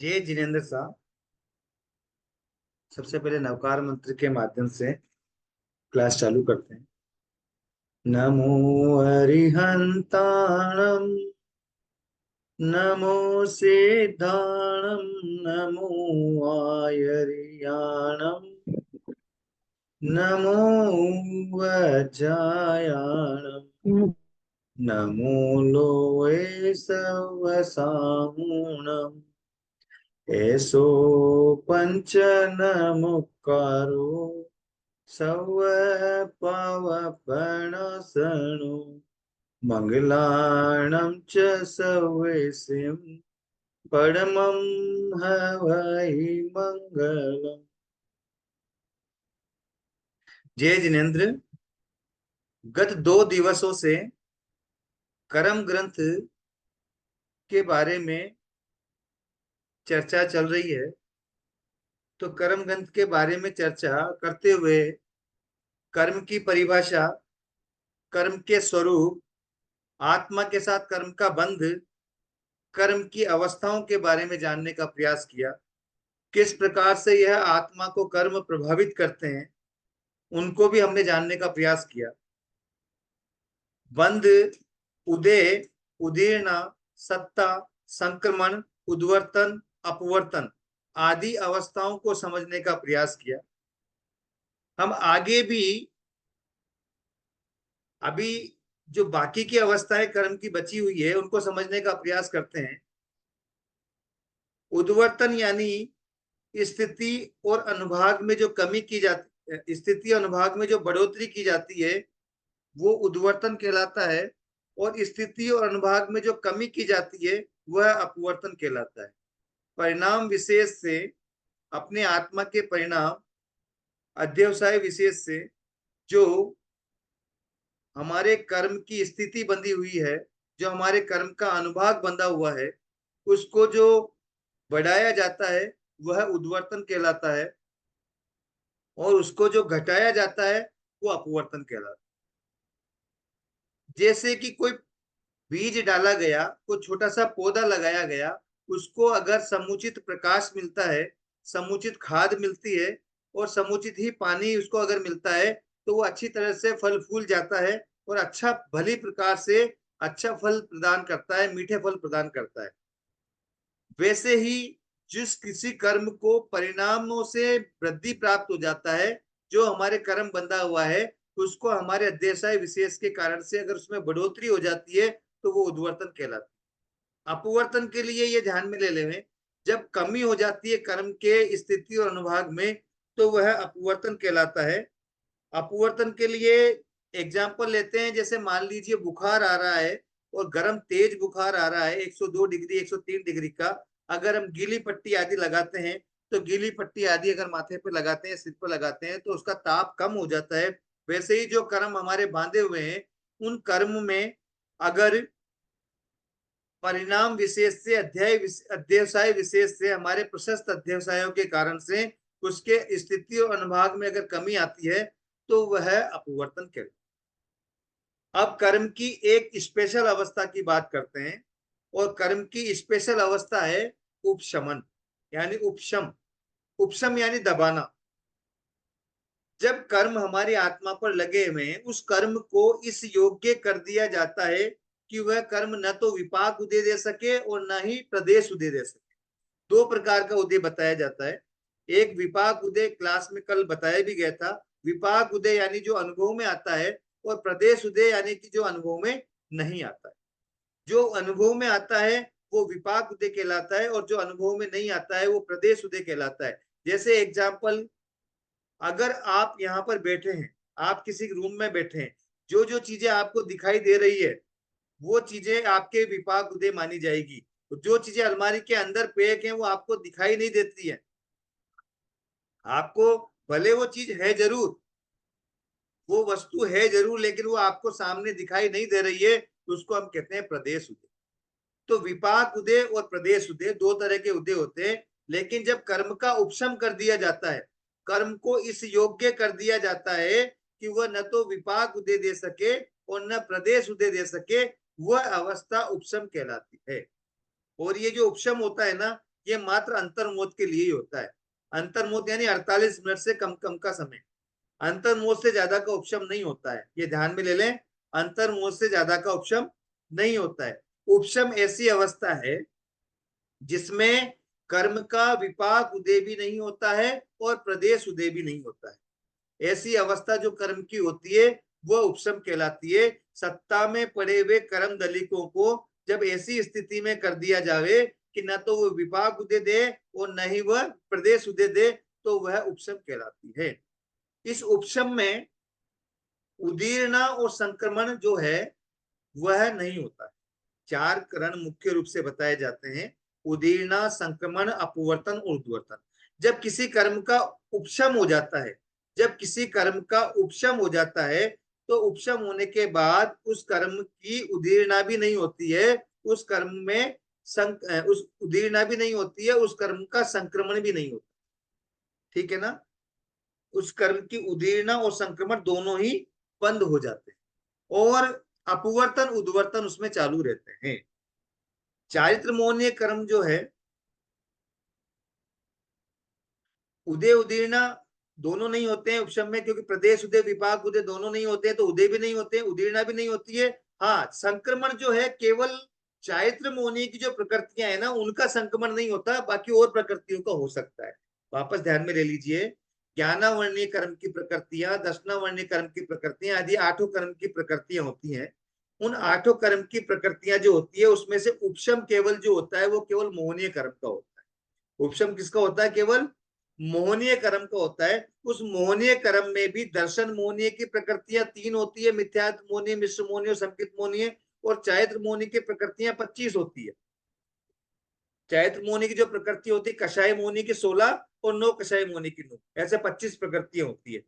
जय जिनेन्द्र साहब। सबसे पहले नवकार मंत्र के माध्यम से क्लास चालू करते हैं। नमो अरिहंताणम, नमो सिद्धाणम, नमो आयर्याणम, नमो वज्रायाणम, नमो लोये सवसाहुणम। एसो पंच नमुकारो सव पावपणसणु, मंगलाणं च सवेसिं परमं हवै मंगलम्। जय जिनेन्द्र। गत 2 दिवसों से कर्म ग्रंथ के बारे में चर्चा चल रही है। तो कर्म ग्रंथ के बारे में चर्चा करते हुए कर्म की परिभाषा, कर्म के स्वरूप, आत्मा के साथ कर्म का बंध, कर्म की अवस्थाओं के बारे में जानने का प्रयास किया। किस प्रकार से यह आत्मा को कर्म प्रभावित करते हैं उनको भी हमने जानने का प्रयास किया। बंध, उदय, उदीर्णा, सत्ता, संक्रमण, उद्वर्तन, अपवर्तन आदि अवस्थाओं को समझने का प्रयास किया। हम आगे भी अभी जो बाकी की अवस्थाएं कर्म की बची हुई है उनको समझने का प्रयास करते हैं। उद्वर्तन यानी स्थिति और अनुभाग में जो कमी की जाती है, स्थिति अनुभाग में जो बढ़ोतरी की जाती है वो उद्वर्तन कहलाता है, और स्थिति और अनुभाग में जो कमी की जाती है वह अपवर्तन कहलाता है। परिणाम विशेष से, अपने आत्मा के परिणाम अध्यवसाय विशेष से जो हमारे कर्म की स्थिति बंधी हुई है, जो हमारे कर्म का अनुभाग बंधा हुआ है, उसको जो बढ़ाया जाता है वह उद्वर्तन कहलाता है, और उसको जो घटाया जाता है वो अपवर्तन कहलाता है। जैसे कि कोई बीज डाला गया, कोई छोटा सा पौधा लगाया गया, उसको अगर समुचित प्रकाश मिलता है, समुचित खाद मिलती है और समुचित ही पानी उसको अगर मिलता है तो वो अच्छी तरह से फल फूल जाता है और अच्छा भली प्रकार से अच्छा फल प्रदान करता है, मीठे फल प्रदान करता है। वैसे ही जिस किसी कर्म को परिणामों से वृद्धि प्राप्त हो जाता है, जो हमारे कर्म बंधा हुआ है उसको हमारे अध्यवसाय विशेष के कारण से अगर उसमें बढ़ोतरी हो जाती है तो वो उद्वर्तन कहलाता है। अपवर्तन के लिए ये ध्यान में ले लें, जब कमी हो जाती है कर्म के स्थिति और अनुभाग में तो वह अपवर्तन कहलाता है। अपवर्तन के लिए एग्जाम्पल लेते हैं, जैसे मान लीजिए बुखार आ रहा है और गर्म तेज बुखार आ रहा है 102 डिग्री 103 डिग्री का। अगर हम गीली पट्टी आदि लगाते हैं तो गीली पट्टी आदि अगर माथे पे लगाते हैं, सिर पे लगाते हैं तो उसका ताप कम हो जाता है। वैसे ही जो कर्म हमारे बांधे हुए हैं उन कर्म में अगर परिणाम विशेष से अध्यवसाय विशेष से हमारे प्रशस्त अध्यवसायों के कारण से उसके स्थिति और अनुभाग में अगर कमी आती है तो वह अपवर्तन कहलाता है। अब कर्म की एक स्पेशल अवस्था की बात करते हैं, और कर्म की स्पेशल अवस्था है उपशमन यानी उपशम। उपशम यानी दबाना। जब कर्म हमारी आत्मा पर लगे हुए उस कर्म को इस योग्य कर दिया जाता है कि वह कर्म न तो विपाक उदय दे सके और न ही प्रदेश उदय दे सके। 2 प्रकार का उदय बताया जाता है। एक विपाक उदय क्लास में कल बताया भी गया था। विपाक उदय यानी जो अनुभव में आता है, और प्रदेश उदय यानी कि जो अनुभव में नहीं आता है। जो अनुभव में आता है वो विपाक उदय कहलाता है, और जो अनुभव में नहीं आता है वो प्रदेश उदय कहलाता है। जैसे एग्जाम्पल, अगर आप यहाँ पर बैठे हैं, आप किसी रूम में बैठे हैं, जो जो चीजें आपको दिखाई दे रही है वो चीजें आपके विपाक उदय मानी जाएगी। तो जो चीजें अलमारी के अंदर पैक हैं वो आपको दिखाई नहीं देती है, आपको भले वो चीज है जरूर, वो वस्तु है जरूर, लेकिन वो आपको सामने दिखाई नहीं दे रही है, तो उसको हम कहते हैं प्रदेश उदय। तो विपाक उदय और प्रदेश उदय 2 तरह के उदय होते हैं। लेकिन जब कर्म का उपशम कर दिया जाता है, कर्म को इस योग्य कर दिया जाता है कि वह न तो विपाक उदय दे सके और न प्रदेश उदय दे सके, वह अवस्था उपशम कहलाती है। और ये जो उपशम होता है ना, ये मात्र अंतर्मोद के लिए ही होता है। अंतर्मोद यानी 48 मिनट से कम कम का समय, अंतर्मोद से ज्यादा का उपशम नहीं होता है, ये ध्यान में ले लें। अंतर्मोद से ज्यादा का उपशम नहीं होता है। उपशम ऐसी अवस्था है जिसमें कर्म का विपाक उदय भी नहीं होता है और प्रदेश उदय भी नहीं होता है। ऐसी अवस्था जो कर्म की होती है वह उपशम कहलाती है। सत्ता में पड़े हुए कर्म दलिकों को जब ऐसी स्थिति में कर दिया जावे कि न तो वह विपाक उदय दे और न ही वह प्रदेश उदय दे, तो वह उपशम कहलाती है। इस उपशम में उदीर्ण और संक्रमण जो है वह नहीं होता है। चार करण मुख्य रूप से बताए जाते हैं, उदीर्ण, संक्रमण, अपवर्तन और उद्वर्तन। जब किसी कर्म का उपशम हो जाता है, जब किसी कर्म का उपशम हो जाता है, तो उपशम होने के बाद उस कर्म की उदीर्णा भी नहीं होती है, उस कर्म में उस उदीर्णा भी नहीं होती है, उस कर्म का संक्रमण भी नहीं होता। ठीक है ना? उस कर्म की उदीर्णा और संक्रमण दोनों ही बंद हो जाते हैं और अपवर्तन उद्वर्तन उसमें चालू रहते हैं। चारित्र मोहनीय कर्म जो है, उदय उदीर्णा दोनों नहीं होते हैं उपशम में, क्योंकि प्रदेश उदय विपाक उदय दोनों नहीं होते हैं, तो उदय भी नहीं होते हैं, उदीर्णा भी नहीं होती है। हाँ, संक्रमण जो है केवल चारित्र मोहनीय की जो प्रकृतियां है ना, उनका संक्रमण नहीं होता, बाकी और प्रकृतियों का हो सकता है। वापस ध्यान में ले लीजिए, ज्ञानावर्णीय कर्म की प्रकृतियां, दर्शनावर्णीय कर्म की प्रकृतियां आदि 8 कर्म की प्रकृतियां होती हैं। उन 8 कर्म की प्रकृतियां जो होती है उसमें से उपशम केवल जो होता है वो केवल मोहनीय कर्म का होता है। उपशम किसका होता है? केवल मोहनीय कर्म का होता है। उस मोहनीय कर्म में भी दर्शन मोहनीय की प्रकृतियां 3 होती है, मिथ्यात्व मोहनीय, मिश्र मोहनीय और संकित मोहनीय। और चारित्र मोहनीय की प्रकृतियां 25 होती है। चारित्र मोहनीय की जो प्रकृति होती है, कषाय मोहनीय की 16 और 9 कषाय मोहनीय की 9, ऐसे 25 प्रकृतियां होती है।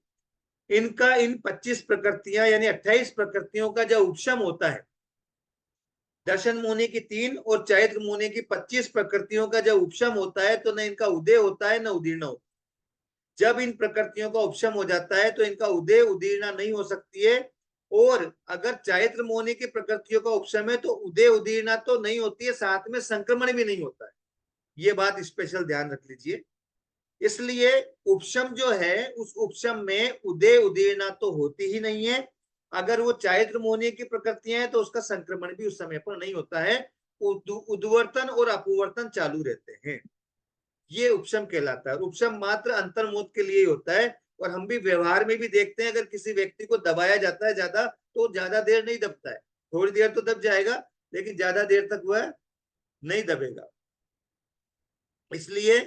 इनका इन 25 प्रकृतियां यानी 28 प्रकृतियों का जब उपशम होता है, दर्शन मोहनी की 3 और चारित्र मोहनी की 25 प्रकृतियों का जब उपशम होता है, तो न इनका उदय होता है न उदीर्ण होता है। जब इन प्रकृतियों का उपशम हो जाता है तो इनका उदय उदीर्णा नहीं हो सकती है। और अगर चारित्र मोहनी की प्रकृतियों का उपशम है तो उदय उदीर्णा तो नहीं होती है, साथ में संक्रमण भी नहीं होता है। ये बात स्पेशल ध्यान रख लीजिए। इसलिए उपशम जो है, उस उपशम में उदय उदीर्णा तो होती ही नहीं है। अगर वो चारित्र मोहनीय की प्रकृतियां हैं तो उसका संक्रमण भी उस समय पर नहीं होता है। उद्वर्तन और अपवर्तन चालू रहते हैं। ये उपशम कहलाता है। उपशम मात्र अंतर्मोद के लिए होता है। और हम भी व्यवहार में भी देखते हैं, अगर किसी व्यक्ति को दबाया जाता है ज्यादा, तो ज्यादा देर नहीं दबता है, थोड़ी देर तो दब जाएगा, लेकिन ज्यादा देर तक वह नहीं दबेगा। इसलिए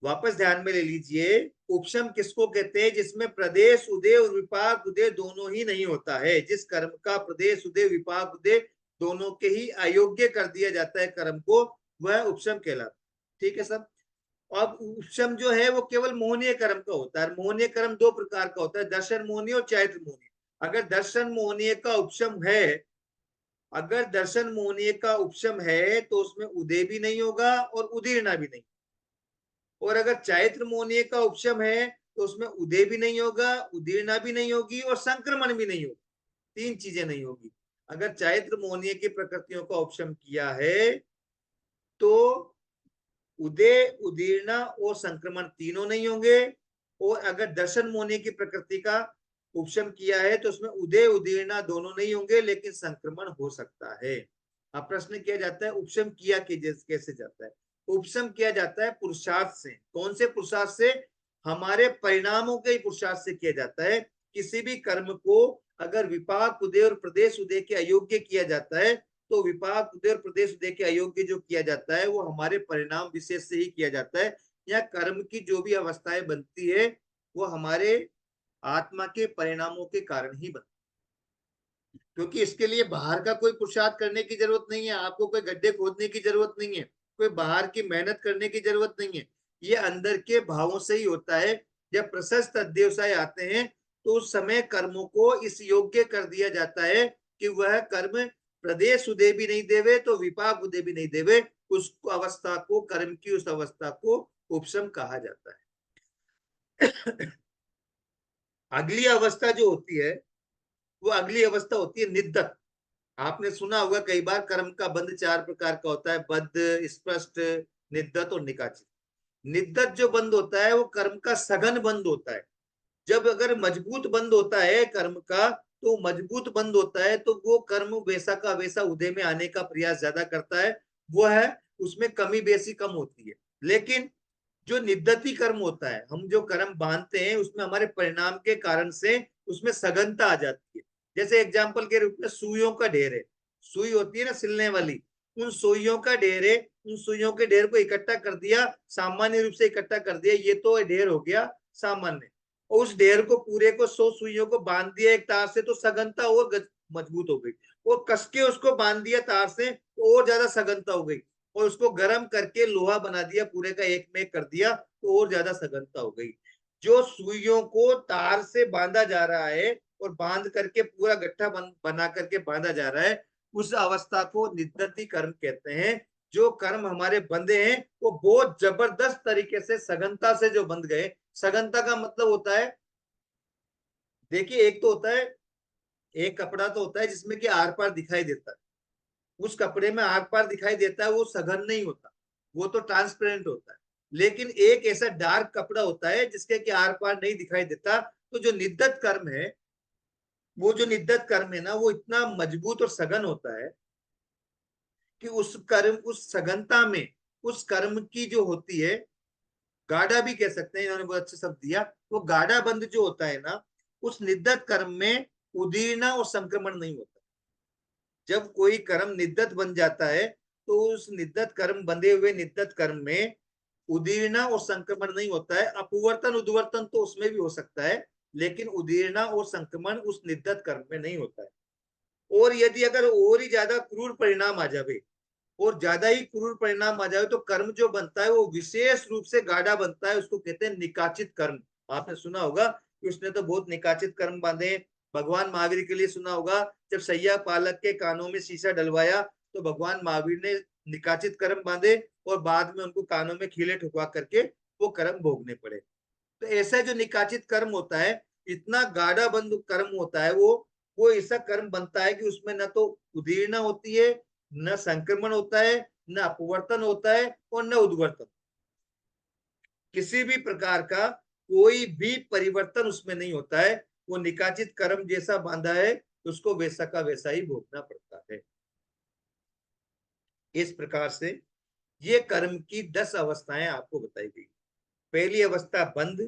वापस ध्यान में ले लीजिए, उपशम किसको कहते हैं? जिसमें प्रदेश उदय और विपाक उदय दोनों ही नहीं होता है। जिस कर्म का प्रदेश उदय विपाक उदय दोनों के ही अयोग्य कर दिया जाता है कर्म को, वह उपशम कहलाता है। ठीक है सब? अब उपशम जो है वो केवल मोहनीय कर्म का होता है। मोहनीय कर्म 2 प्रकार का होता है, दर्शन मोहनीय और चारित्र मोहनीय। अगर दर्शन मोहनीय का उपशम है, अगर दर्शन मोहनीय का उपशम है तो उसमें उदय भी नहीं होगा और उदीर्णा भी नहीं। और अगर चारित्र मोहनीय का उपशम है तो उसमें उदय भी नहीं होगा, उदीर्णा भी नहीं होगी और संक्रमण भी नहीं होगा। 3 चीजें नहीं होगी। अगर चारित्र मोहनीय की प्रकृतियों का उपशम किया है तो उदय उदीर्णा और संक्रमण तीनों नहीं होंगे। और अगर दर्शन मोहनीय की प्रकृति का उपशम किया है तो उसमें उदय उदीर्णा दोनों नहीं होंगे, लेकिन संक्रमण हो सकता है। अब प्रश्न किया जाता है उपशम किया कैसे जाता है? उपशम किया जाता है पुरुषार्थ से। कौन से पुरुषार्थ से? हमारे परिणामों के पुरुषार्थ से किया जाता है। किसी भी कर्म को अगर विपाक उदय और प्रदेश उदय के अयोग्य किया जाता है, तो विपाक उदय और प्रदेश उदय के अयोग्य जो किया जाता है वो हमारे परिणाम विशेष से ही किया जाता है। या कर्म की जो भी अवस्थाएं बनती है वो हमारे आत्मा के परिणामों के कारण ही बनती है। क्योंकि इसके लिए बाहर का कोई पुरुषार्थ करने की जरूरत नहीं है, आपको कोई गड्ढे खोदने की जरूरत नहीं है, कोई बाहर की मेहनत करने की जरूरत नहीं है। ये अंदर के भावों से ही होता है। जब प्रशस्त अध्यवसाय आते हैं तो उस समय कर्मों को इस योग्य कर दिया जाता है कि वह कर्म प्रदेश उदय भी नहीं देवे तो विपाक उदय भी नहीं देवे। उस अवस्था को, कर्म की उस अवस्था को उपशम कहा जाता है। अगली अवस्था जो होती है वो अगली अवस्था होती है निद्दक। आपने सुना होगा कई बार कर्म का बंध 4 प्रकार का होता है, बद्ध, स्पष्ट, निद्दत और निकाचित। निद्दत जो बंध होता है वो कर्म का सघन बंध होता है। जब अगर मजबूत बंध होता है कर्म का, तो मजबूत बंध होता है तो वो कर्म वैसा का वैसा उदय में आने का प्रयास ज्यादा करता है, वो है उसमें कमी बेसी कम होती है। लेकिन जो निद्दती कर्म होता है, हम जो कर्म बांधते हैं उसमें हमारे परिणाम के कारण से उसमें सघनता आ जाती है। जैसे एग्जाम्पल के रूप में सुइयों का ढेर है, सुई होती है ना सिलने वाली, उन सुइयों का ढेर है, उन सुइयों के ढेर को इकट्ठा कर दिया, सामान्य रूप से इकट्ठा कर दिया, ये तो ढेर हो गया सामान्य। और उस ढेर को पूरे को 100 सुइयों को बांध दिया एक तार से, तो सघनता और मजबूत हो गई। और कस के उसको बांध दिया तार से तो और ज्यादा सघनता हो गई। और उसको गर्म करके लोहा बना दिया, पूरे का एक में एक कर दिया, तो और ज्यादा सघनता हो गई। जो सुइयों को तार से बांधा जा रहा है और बांध करके पूरा गट्ठा बना करके बांधा जा रहा है, उस अवस्था को निद्दती कर्म कहते हैं। जो कर्म हमारे बंधे हैं वो बहुत जबरदस्त तरीके से सघनता से जो बंध गए। सघनता का मतलब होता है, देखिए एक तो होता है, एक कपड़ा तो होता है जिसमें कि आर पार दिखाई देता है, उस कपड़े में आर पार दिखाई देता है, वो सघन नहीं होता, वो तो ट्रांसपेरेंट होता है। लेकिन एक ऐसा डार्क कपड़ा होता है जिसके कि आर पार नहीं दिखाई देता। तो जो निद्दत कर्म है, वो जो निद्दत कर्म है ना, वो इतना मजबूत और सघन होता है कि उस कर्म, उस सघनता में उस कर्म की जो होती है, गाढ़ा भी कह सकते हैं, इन्होंने बहुत अच्छा शब्द दिया। वो गाढ़ा बंध जो होता है ना, उस निद्दत कर्म में उदीर्णा और संक्रमण नहीं होता। जब कोई कर्म निद्दत बन जाता है तो उस निद्दत कर्म, बंधे हुए निद्दत कर्म में उदीर्णा और संक्रमण नहीं होता है। अपवर्तन उद्वर्तन तो उसमें भी हो सकता है, लेकिन उदीर्णा और संक्रमण उस निद्दत कर्म में नहीं होता है। और यदि अगर और ही ज्यादा क्रूर परिणाम आ जाए, और ज्यादा ही क्रूर परिणाम आ जाए, तो कर्म जो बनता है वो विशेष रूप से गाढ़ा बनता है, उसको कहते हैं निकाचित कर्म। आपने सुना होगा कि उसने तो बहुत निकाचित कर्म बांधे। भगवान महावीर के लिए सुना होगा, जब सैया पालक के कानों में शीशा डलवाया तो भगवान महावीर ने निकाचित कर्म बांधे और बाद में उनको कानों में खीले ठुकवा करके वो कर्म भोगने पड़े। तो ऐसा जो निकाचित कर्म होता है, इतना गाढ़ा बंद कर्म होता है, वो ऐसा कर्म बनता है कि उसमें न तो उदीर्णा होती है, न संक्रमण होता है, न अपवर्तन होता है और न उद्वर्तन। किसी भी प्रकार का कोई भी परिवर्तन उसमें नहीं होता है। वो निकाचित कर्म जैसा बांधा है तो उसको वैसा का वैसा ही भोगना पड़ता है। इस प्रकार से ये कर्म की 10 अवस्थाएं आपको बताई गई। पहली अवस्था बंध,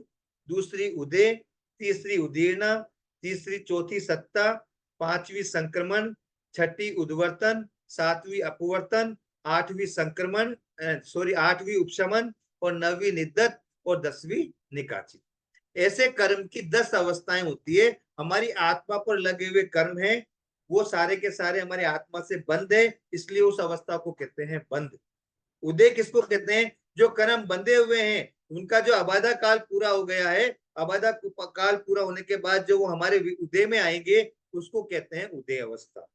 दूसरी उदय, तीसरी उदीर्णा, तीसरी चौथी सत्ता, पांचवी संक्रमण, छठी उद्वर्तन, सातवीं अपवर्तन, आठवीं संक्रमण, आठवीं उपशमन, और नवीं निद्दत, और 10वीं निकाचित। ऐसे कर्म की 10 अवस्थाएं होती है। हमारी आत्मा पर लगे हुए कर्म है, वो सारे के सारे हमारे आत्मा से बंद है, इसलिए उस अवस्था को कहते हैं बंद। उदय किसको कहते हैं? जो कर्म बंधे हुए हैं उनका जो अबाधा काल पूरा हो गया है, अबाधा काल पूरा होने के बाद जो वो हमारे उदय में आएंगे, उसको कहते हैं उदय अवस्था।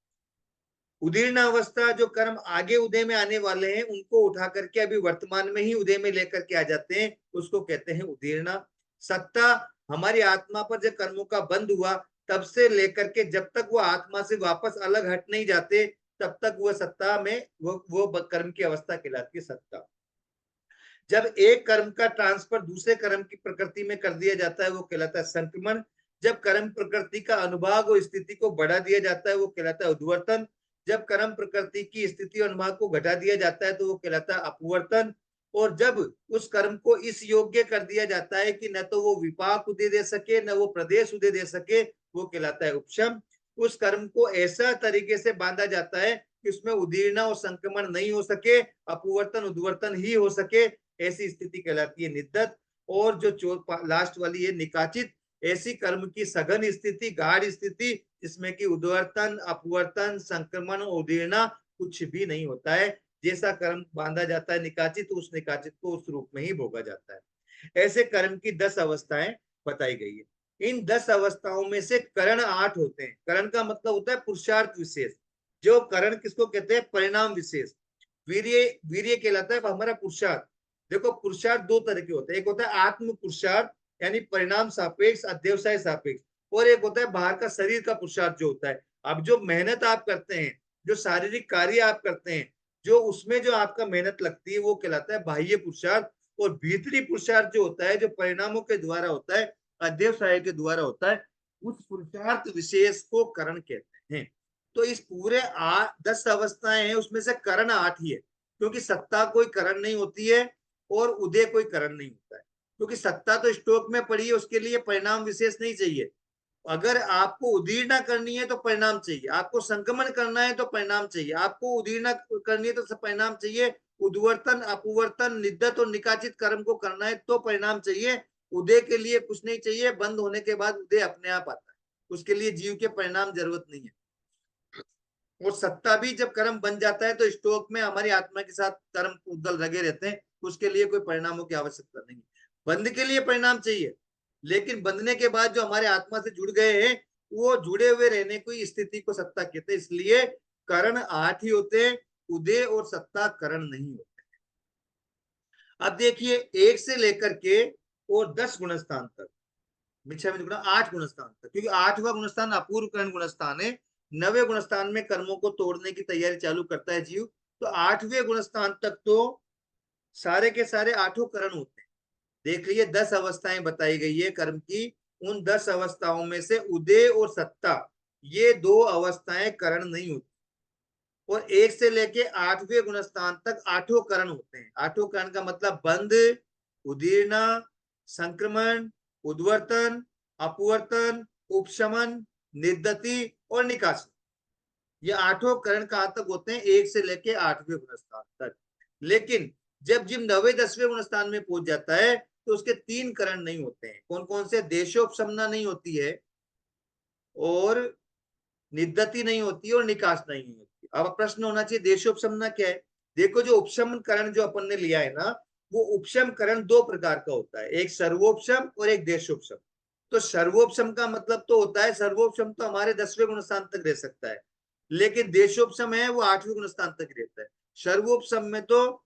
उदीर्ण अवस्था, जो कर्म आगे उदय में आने वाले हैं उनको उठा करके अभी वर्तमान में ही उदय में लेकर के आ जाते हैं, उसको कहते हैं उदीर्ण। सत्ता, हमारी आत्मा पर जब कर्मों का बंद हुआ तब से लेकर के जब तक वो आत्मा से वापस अलग हट नहीं जाते, तब तक वो सत्ता में वो कर्म की अवस्था कहलाती है सत्ता। जब एक कर्म का ट्रांसफर दूसरे कर्म की प्रकृति में कर दिया जाता है वो कहलाता है संक्रमण। जब कर्म प्रकृति का अनुभाग और स्थिति को बढ़ा दिया जाता है वो कहलाता है उद्वर्तन। जब कर्म प्रकृति की स्थिति और अनुभाग को घटा दिया जाता है तो वो कहलाता है अपवर्तन। और जब उस कर्म को इस योग्य कर दिया जाता है कि न तो वो विपाक उदय दे सके न वो प्रदेश उदय दे सके, वो कहलाता है उपशम। उस कर्म को ऐसा तरीके से बांधा जाता है कि उसमें उदीर्णा और संक्रमण नहीं हो सके, अपवर्तन उद्वर्तन ही हो सके, ऐसी स्थिति कहलाती है निद्दत। और जो लास्ट वाली है निकाचित, ऐसी कर्म की सघन स्थिति, गाढ़ स्थिति, जिसमें कि उद्वर्तन, अपवर्तन, संक्रमण, उदीर्णा कुछ भी नहीं होता है। जैसा कर्म बांधा जाता है निकाचित, उस निकाचित को उस रूप में ही भोगा जाता है। ऐसे कर्म की 10 अवस्थाएं बताई गई है। इन 10 अवस्थाओं में से करण 8 होते हैं। करण का मतलब होता है पुरुषार्थ विशेष। जो करण किसको कहते हैं? परिणाम विशेष। वीर्य, वीर्य कहलाता है हमारा पुरुषार्थ। देखो पुरुषार्थ दो तरह के होते हैं, एक होता है आत्म पुरुषार्थ यानी परिणाम सापेक्ष, अध्यवसाय सापेक्ष, और एक होता है बाहर का शरीर का पुरुषार्थ जो होता है। अब जो मेहनत आप करते हैं, जो शारीरिक कार्य आप करते हैं, जो उसमें जो आपका मेहनत लगती है वो कहलाता है बाह्य पुरुषार्थ, और भीतरी पुरुषार्थ जो होता है, जो परिणामों के द्वारा होता है, अध्यवसाय के द्वारा होता है, उस पुरुषार्थ विशेष को करण कहते हैं। तो इस पूरे 10 अवस्थाएं हैं, उसमें से करण 8 ही है, क्योंकि सत्ता कोई करण नहीं होती है और उदय कोई करण नहीं होता है, क्योंकि सत्ता तो स्टॉक में पड़ी है, उसके लिए परिणाम विशेष नहीं चाहिए। अगर आपको उदीर्णा करनी है तो परिणाम चाहिए, आपको संक्रमण करना है तो परिणाम चाहिए, आपको उदीर्णा करनी है तो परिणाम चाहिए, उद्वर्तन अपवर्तन निद्दत और निकाचित कर्म को करना है तो परिणाम चाहिए। उदय के लिए कुछ नहीं चाहिए, बंद होने के बाद उदय अपने आप आता है, उसके लिए जीव के परिणाम जरूरत नहीं है। और सत्ता भी जब कर्म बन जाता है तो स्टॉक में हमारी आत्मा के साथ कर्म उद्गल लगे रहते हैं, उसके लिए कोई परिणामों की आवश्यकता नहीं। बंद के लिए परिणाम चाहिए, लेकिन बंधने के बाद जो हमारे आत्मा से जुड़ गए हैं, वो जुड़े हुए रहने की स्थिति को सत्ता कहते हैं। इसलिए करण 8 ही होते हैं, उदय और सत्ता करण नहीं होते। अब देखिए 1 से लेकर के और 10 गुणस्थान तक, मिच्छा में 8 गुणस्थान तक, क्योंकि 8वां गुणस्थान अपूर्व करण गुणस्थान है। 9वें गुणस्थान में कर्मों को तोड़ने की तैयारी चालू करता है जीव। तो 8वें गुणस्थान तक तो सारे के सारे 8 करण होते हैं। देख लीजिए 10 अवस्थाएं बताई गई है कर्म की, उन 10 अवस्थाओं में से उदय और सत्ता, ये 2 अवस्थाएं करण नहीं होती। और 1 से लेके 8वें गुणस्थान तक 8 करण होते हैं। 8 करण का मतलब बंध, उदीर्णा, संक्रमण, उद्वर्तन, अपवर्तन, उपशमन, निद्दति और निकासन, ये 8 करण कहां तक होते हैं? 1 से लेके 8वें गुणस्थान तक। लेकिन जब जीव 9वें 10वें गुणस्थान में पहुंच जाता है तो उसके 3 करण नहीं होते हैं। कौन कौन से? देशोपशमना नहीं होती है, और निद्दति नहीं होती है, और निकास नहीं होती। अब प्रश्न होना चाहिए देशोपशमना क्या है? देखो जो उपशमन करण जो अपन ने लिया है ना, वो उपशम करण 2 प्रकार का होता है, एक सर्वोपशम और एक देशोपशम। तो सर्वोपशम का मतलब तो होता है, सर्वोपशम तो हमारे 10वें गुणस्थान तक रह सकता है, लेकिन देशोपशम है वो 8वें गुणस्थान तक रहता है। सर्वोपशम में तो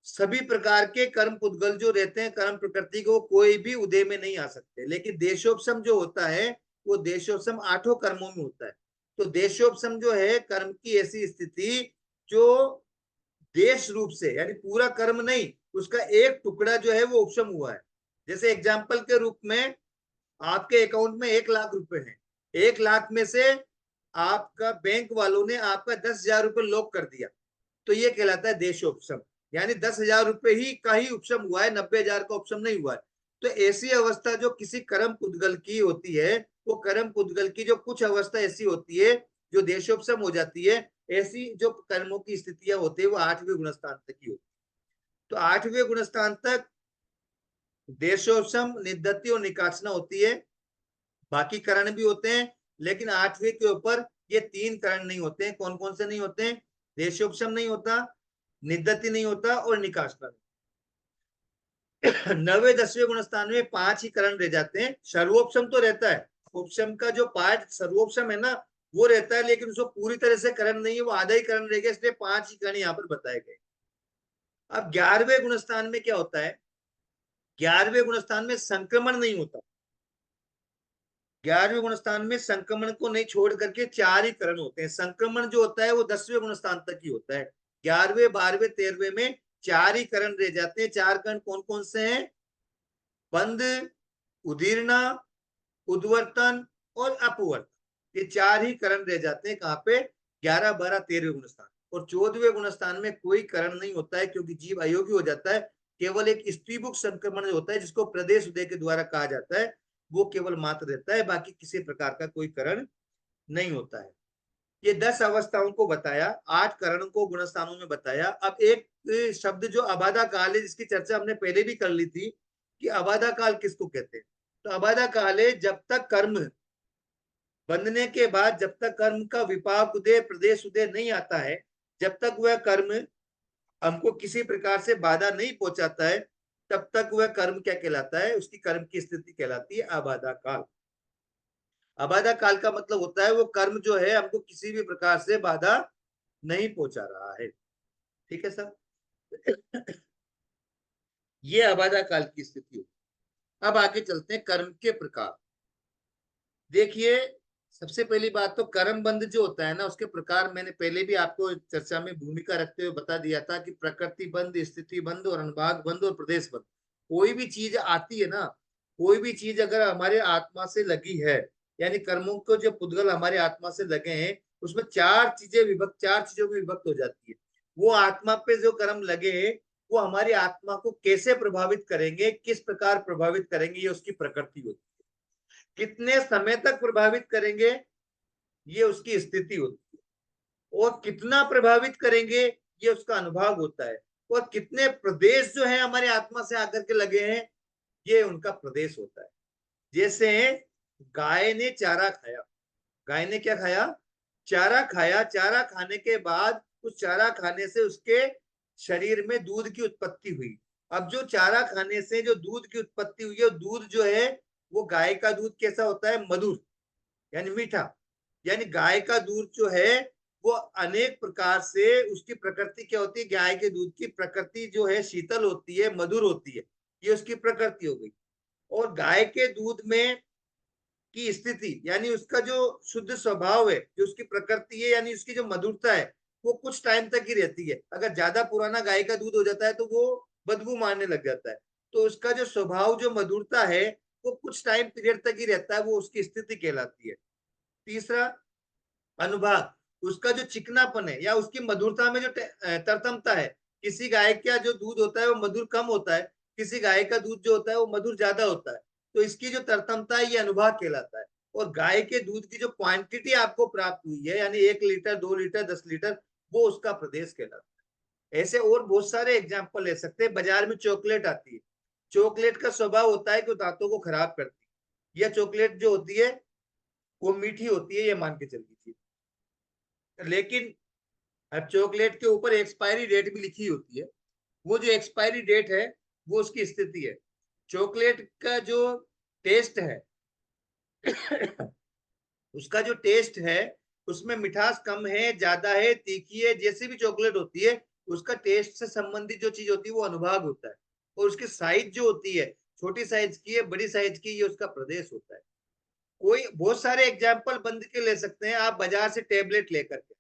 सभी प्रकार के कर्म पुद्गल जो रहते हैं कर्म प्रकृति को, कोई भी उदय में नहीं आ सकते। लेकिन देशोपशम जो होता है वो देशोपशम 8 कर्मों में होता है। तो देशोपशम जो है कर्म की ऐसी स्थिति जो देश रूप से, यानी पूरा कर्म नहीं, उसका एक टुकड़ा जो है वो उपशम हुआ है। जैसे एग्जाम्पल के रूप में आपके अकाउंट में 1 लाख रुपए हैं, 1 लाख में से आपका बैंक वालों ने आपका 10,000 रुपए लॉक कर दिया, तो ये कहलाता है देशोपशम। यानी 10,000 रुपए ही का ही उपशम हुआ है, 90,000 का उपशम नहीं हुआ है। तो ऐसी अवस्था जो किसी कर्म पुद्गल की होती है, वो कर्म पुद्गल की जो कुछ अवस्था ऐसी होती है जो देशोपशम हो जाती है, ऐसी जो कर्मों की स्थितियां होती है वो 8वें गुणस्थान तक ही होती है। तो 8वें गुणस्थान तक देशोपशम, निद्दति और निकासना होती है। बाकी करण भी होते हैं, लेकिन 8वें के ऊपर ये 3 करण नहीं होते हैं। कौन कौन से नहीं होते हैं? देशोपशम नहीं होता, निद्दति नहीं होता, और निकासना नहीं। 9वें 10वें गुणस्थान में 5 ही करण रह जाते हैं। सर्वोपशम तो रहता है, उपशम का जो पार्ट सर्वोपशम है ना वो रहता है, लेकिन उसको पूरी तरह से करण नहीं है, वो आधा ही करण रह गया, इसलिए 5 ही करण यहाँ पर बताए गए। अब 11वें गुणस्थान में क्या होता है? 11वें गुणस्थान में संक्रमण नहीं होता। 11वें गुणस्थान में संक्रमण को नहीं छोड़ करके 4 ही करण होते हैं। संक्रमण जो होता है वो 10वें गुणस्थान तक ही होता है। 11वें 12वें 13वें में 4 ही करण रह जाते हैं। 4 करण कौन कौन से हैं? बंध, उदीर्णा, उद्वर्तन और अपवर्तन, ये 4 ही करण रह जाते हैं। कहाँ पे? 11 12 13वें गुणस्थान। और 14वें गुणस्थान में कोई करण नहीं होता है, क्योंकि जीव अयोग्य हो जाता है। केवल एक स्त्रीमुख संक्रमण होता है जिसको प्रदेश उदय के द्वारा कहा जाता है, वो केवल मात्र रहता है, बाकी किसी प्रकार का कोई करण नहीं होता है। ये 10 अवस्थाओं को बताया, 8 करणों को गुणस्थानों में बताया। अब एक शब्द जो अबाधा काल है, जिसकी चर्चा हमने पहले भी कर ली थी कि अबाधा काल किसको कहते हैं। तो अबाधा काल है जब तक कर्म बंधने के बाद, जब तक कर्म का विपाक उदय प्रदेश उदय नहीं आता है, जब तक वह कर्म हमको किसी प्रकार से बाधा नहीं पहुंचाता है, तब तक वह कर्म क्या कहलाता है? उसकी कर्म की स्थिति कहलाती है अबाधा काल। अबाधा काल का मतलब होता है वो कर्म जो है हमको किसी भी प्रकार से बाधा नहीं पहुंचा रहा है। ठीक है सर? ये अबाधा काल की स्थिति होती है। अब आगे चलते हैं कर्म के प्रकार। देखिए सबसे पहली बात तो कर्म बंध जो होता है ना, उसके प्रकार मैंने पहले भी आपको चर्चा में भूमिका रखते हुए बता दिया था कि प्रकृति बंध, स्थिति बंध और अनुभाग बंध और प्रदेश बंध। कोई भी चीज आती है ना, कोई भी चीज अगर हमारे आत्मा से लगी है, यानी कर्मों को जो पुद्गल हमारे आत्मा से लगे हैं, उसमें चार चीजों में विभक्त हो जाती है। वो आत्मा पे जो कर्म लगे हैं, वो हमारी आत्मा को कैसे प्रभावित करेंगे, किस प्रकार प्रभावित करेंगे, ये उसकी प्रकृति होती है। कितने समय तक प्रभावित करेंगे, ये उसकी स्थिति होती है। और कितना प्रभावित करेंगे, ये उसका अनुभाग होता है। और कितने प्रदेश जो है हमारे आत्मा से आकर के लगे हैं, ये उनका प्रदेश होता है। जैसे गाय ने चारा खाया, गाय ने क्या खाया, चारा खाया। चारा खाने के बाद उस चारा खाने से उसके शरीर में दूध की उत्पत्ति हुई। अब जो चारा खाने से जो दूध की उत्पत्ति हुई है, दूध जो है वो गाय का दूध कैसा होता है, मधुर, यानी मीठा। यानी गाय का दूध जो है वो अनेक प्रकार से, उसकी प्रकृति क्या होती है, गाय के दूध की प्रकृति जो है शीतल होती है, मधुर होती है, ये उसकी प्रकृति हो गई। और गाय के दूध में की स्थिति, यानी उसका जो शुद्ध स्वभाव है, जो उसकी प्रकृति है, यानी उसकी जो मधुरता है, वो कुछ टाइम तक ही रहती है। अगर ज्यादा पुराना गाय का दूध हो जाता है तो वो बदबू मारने लग जाता है। तो उसका जो स्वभाव, जो मधुरता है, वो कुछ टाइम पीरियड तक ही रहता है, वो उसकी स्थिति कहलाती है। तीसरा, अनुभाग, उसका जो चिकनापन है या उसकी मधुरता में जो तरतमता है। किसी गाय का जो दूध होता है वो मधुर कम होता है, किसी गाय का दूध जो होता है वो मधुर ज्यादा होता है। तो इसकी जो तरतमता है, ये अनुभाग कहलाता है। और गाय के दूध की जो क्वांटिटी आपको प्राप्त हुई है, यानी 1 लीटर, 2 लीटर, 10 लीटर, वो उसका प्रदेश कहलाता है। ऐसे और बहुत सारे एग्जाम्पल ले सकते हैं। बाजार में चॉकलेट आती है, चॉकलेट का स्वभाव होता है कि दांतों को खराब करती है। यह चॉकलेट जो होती है वो मीठी होती है, ये मान के चल लीजिए। लेकिन अब चॉकलेट के ऊपर एक्सपायरी डेट भी लिखी होती है। वो जो एक्सपायरी डेट है, वो उसकी स्थिति है। चॉकलेट का जो टेस्ट है उसका जो टेस्ट है, उसमें मिठास कम है, ज्यादा है, तीखी है, जैसी भी चॉकलेट होती है, उसका टेस्ट से संबंधित जो चीज होती है वो अनुभाग होता है। और उसकी साइज जो होती है, छोटी साइज की है, बड़ी साइज की, ये उसका प्रदेश होता है। कोई बहुत सारे एग्जाम्पल बंद के ले सकते हैं आप। बाजार से टेबलेट लेकर के,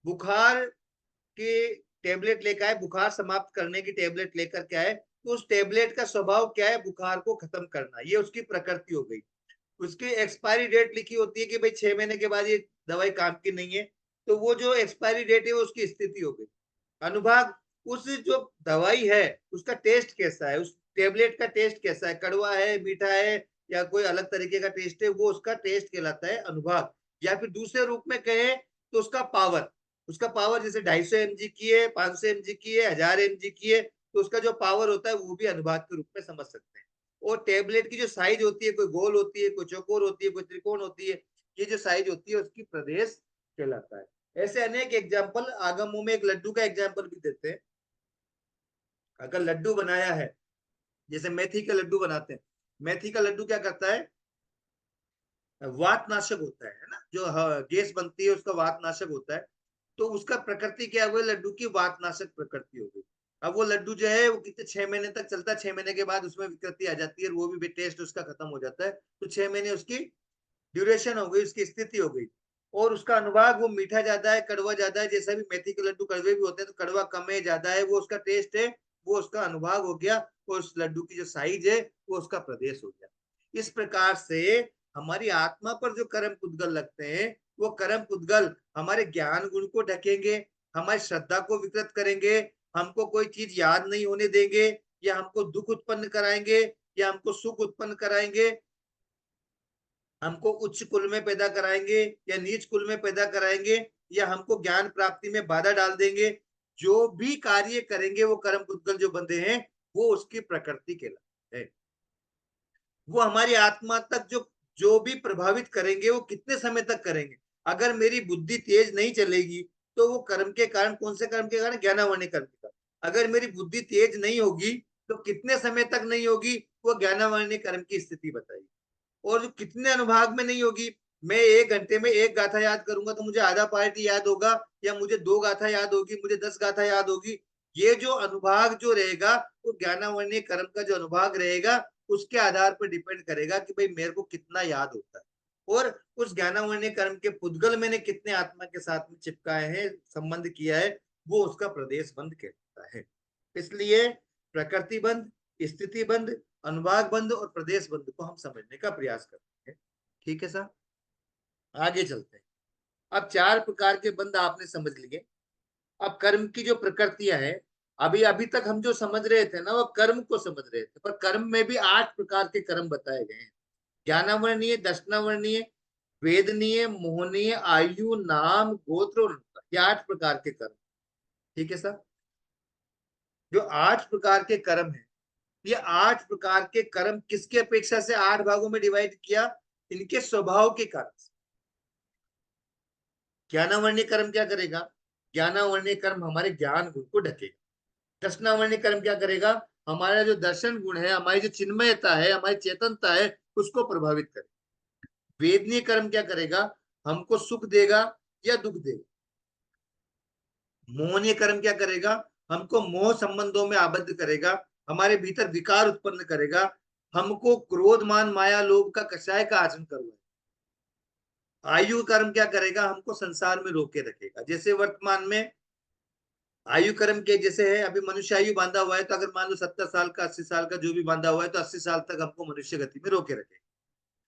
बुखार की टेबलेट लेकर आए, बुखार समाप्त करने की टेबलेट लेकर के आए, तो उस टेबलेट का स्वभाव क्या है, बुखार को खत्म करना, ये उसकी प्रकृति हो गई। उसकी एक्सपायरी डेट लिखी होती है कि भाई 6 महीने के बाद ये दवाई काम की नहीं है, तो वो जो एक्सपायरी डेट है वो उसकी स्थिति हो गई। अनुभाग, उस जो दवाई है उसका टेस्ट कैसा है, उस टेबलेट का टेस्ट कैसा है, कड़वा है, मीठा है, या कोई अलग तरीके का टेस्ट है, वो उसका टेस्ट कहलाता है अनुभाग। या फिर दूसरे रूप में कहें तो उसका पावर, उसका पावर जैसे 250 mg की है, 500 mg की है, 1000 mg की है, तो उसका जो पावर होता है वो भी अनुभाग के रूप में समझ सकते हैं। और टेबलेट की जो साइज होती है, कोई गोल होती है, कोई चौकोर होती है, कोई त्रिकोण होती है, ये जो साइज होती है उसकी प्रदेश कहलाता है। ऐसे अनेक एग्जाम्पल, आगमों में एक लड्डू का एग्जाम्पल भी देते हैं। अगर लड्डू बनाया है, जैसे मेथी का लड्डू बनाते हैं, मेथी का लड्डू क्या करता है, वात नाशक होता है ना, जो गैस बनती है उसका वात नाशक होता है। तो उसका प्रकृति क्या हुआ, लड्डू की वात नाशक प्रकृति हो गई। अब वो लड्डू जो है वो कितने 6 महीने तक चलता है, 6 महीने के बाद उसमें विकृति आ जाती है, वो भी टेस्ट उसका खत्म हो जाता है। तो 6 महीने उसकी ड्यूरेशन हो गई, उसकी स्थिति हो गई। और उसका अनुभाग, वो मीठा ज्यादा है, कड़वा ज्यादा है, जैसा भी मेथी के लड्डू कड़वे भी होते हैं, तो कड़वा कम है, ज्यादा है, वो उसका टेस्ट है, वो उसका अनुभाग हो गया। और उस लड्डू की जो साइज है वो उसका प्रदेश हो गया। इस प्रकार से हमारी आत्मा पर जो कर्म पुद्गल लगते हैं, वो कर्म पुद्गल हमारे ज्ञान गुण को ढकेंगे, हमारी श्रद्धा को विकृत करेंगे, हमको कोई चीज याद नहीं होने देंगे, या हमको दुख उत्पन्न कराएंगे, या हमको सुख उत्पन्न कराएंगे, हमको उच्च कुल में पैदा कराएंगे या नीच कुल में पैदा कराएंगे, या हमको ज्ञान प्राप्ति में बाधा डाल देंगे। जो भी कार्य करेंगे वो कर्म पुद्गल जो बंधे हैं, वो उसकी प्रकृति कहलाते हैं। वो हमारी आत्मा तक जो जो भी प्रभावित करेंगे, वो कितने समय तक करेंगे। अगर मेरी बुद्धि तेज नहीं चलेगी, तो वो कर्म के कारण, कौन से कर्म के कारण, ज्ञानावर्ण कर्म के कारण। अगर मेरी बुद्धि तेज नहीं होगी, तो कितने समय तक नहीं होगी, वो ज्ञानावर्ण कर्म की स्थिति बताइए। और जो कितने अनुभाग में नहीं होगी, मैं 1 घंटे में एक गाथा याद करूंगा तो मुझे आधा पार्टी याद होगा, या मुझे 2 गाथा याद होगी, मुझे 10 गाथा याद होगी। ये जो अनुभाग जो रहेगा, वो ज्ञानावर्ण कर्म का जो अनुभाग रहेगा, उसके आधार पर डिपेंड करेगा कि भाई मेरे को कितना याद होता है। और उस ज्ञानावर्णीय कर्म के पुद्गल मैंने कितने आत्मा के साथ में चिपकाए हैं, संबंध किया है, वो उसका प्रदेश बंध कहता है। इसलिए प्रकृति बंध, स्थिति बंध, अनुभाग बंध और प्रदेश बंध को हम समझने का प्रयास करते हैं। ठीक है सर, आगे चलते हैं। अब 4 प्रकार के बंध आपने समझ लिए। अब कर्म की जो प्रकृतियां है, अभी अभी तक हम जो समझ रहे थे ना, वो कर्म को समझ रहे थे, पर कर्म में भी 8 प्रकार के कर्म बताए गए हैं। ज्ञानावर्णीय, दर्शनावर्णीय, वेदनीय, मोहनीय, आयु, नाम, गोत्र और अनुसार, ये 8 प्रकार के कर्म। ठीक है सर, जो 8 प्रकार के कर्म है, ये 8 प्रकार के कर्म किसकी अपेक्षा से 8 भागों में डिवाइड किया? इनके स्वभाव के कारण से। ज्ञानावर्णीय कर्म क्या करेगा? ज्ञानावर्णीय कर्म हमारे ज्ञान गुण को ढकेगा। दर्शनावर्णीय कर्म क्या करेगा? हमारा जो दर्शन गुण है, हमारी जो चिन्मयता है, हमारी चेतनता है, उसको प्रभावित करेगा। वेदनीय कर्म क्या करेगा? हमको सुख देगा या दुख देगा। मोहनीय कर्म क्या करेगा? हमको मोह संबंधों में आबद्ध करेगा, हमारे भीतर विकार उत्पन्न करेगा, हमको क्रोध, मान, माया, लोभ का कषाय का आचरण करवाएगा। आयु कर्म क्या करेगा? हमको संसार में रोके रखेगा। जैसे वर्तमान में आयु कर्म के जैसे है, अभी मनुष्य आयु बांधा हुआ है, तो अगर मान लो 70 साल का, 80 साल का जो भी बांधा हुआ है, तो 80 साल तक हमको मनुष्य गति में रोके रखेगा।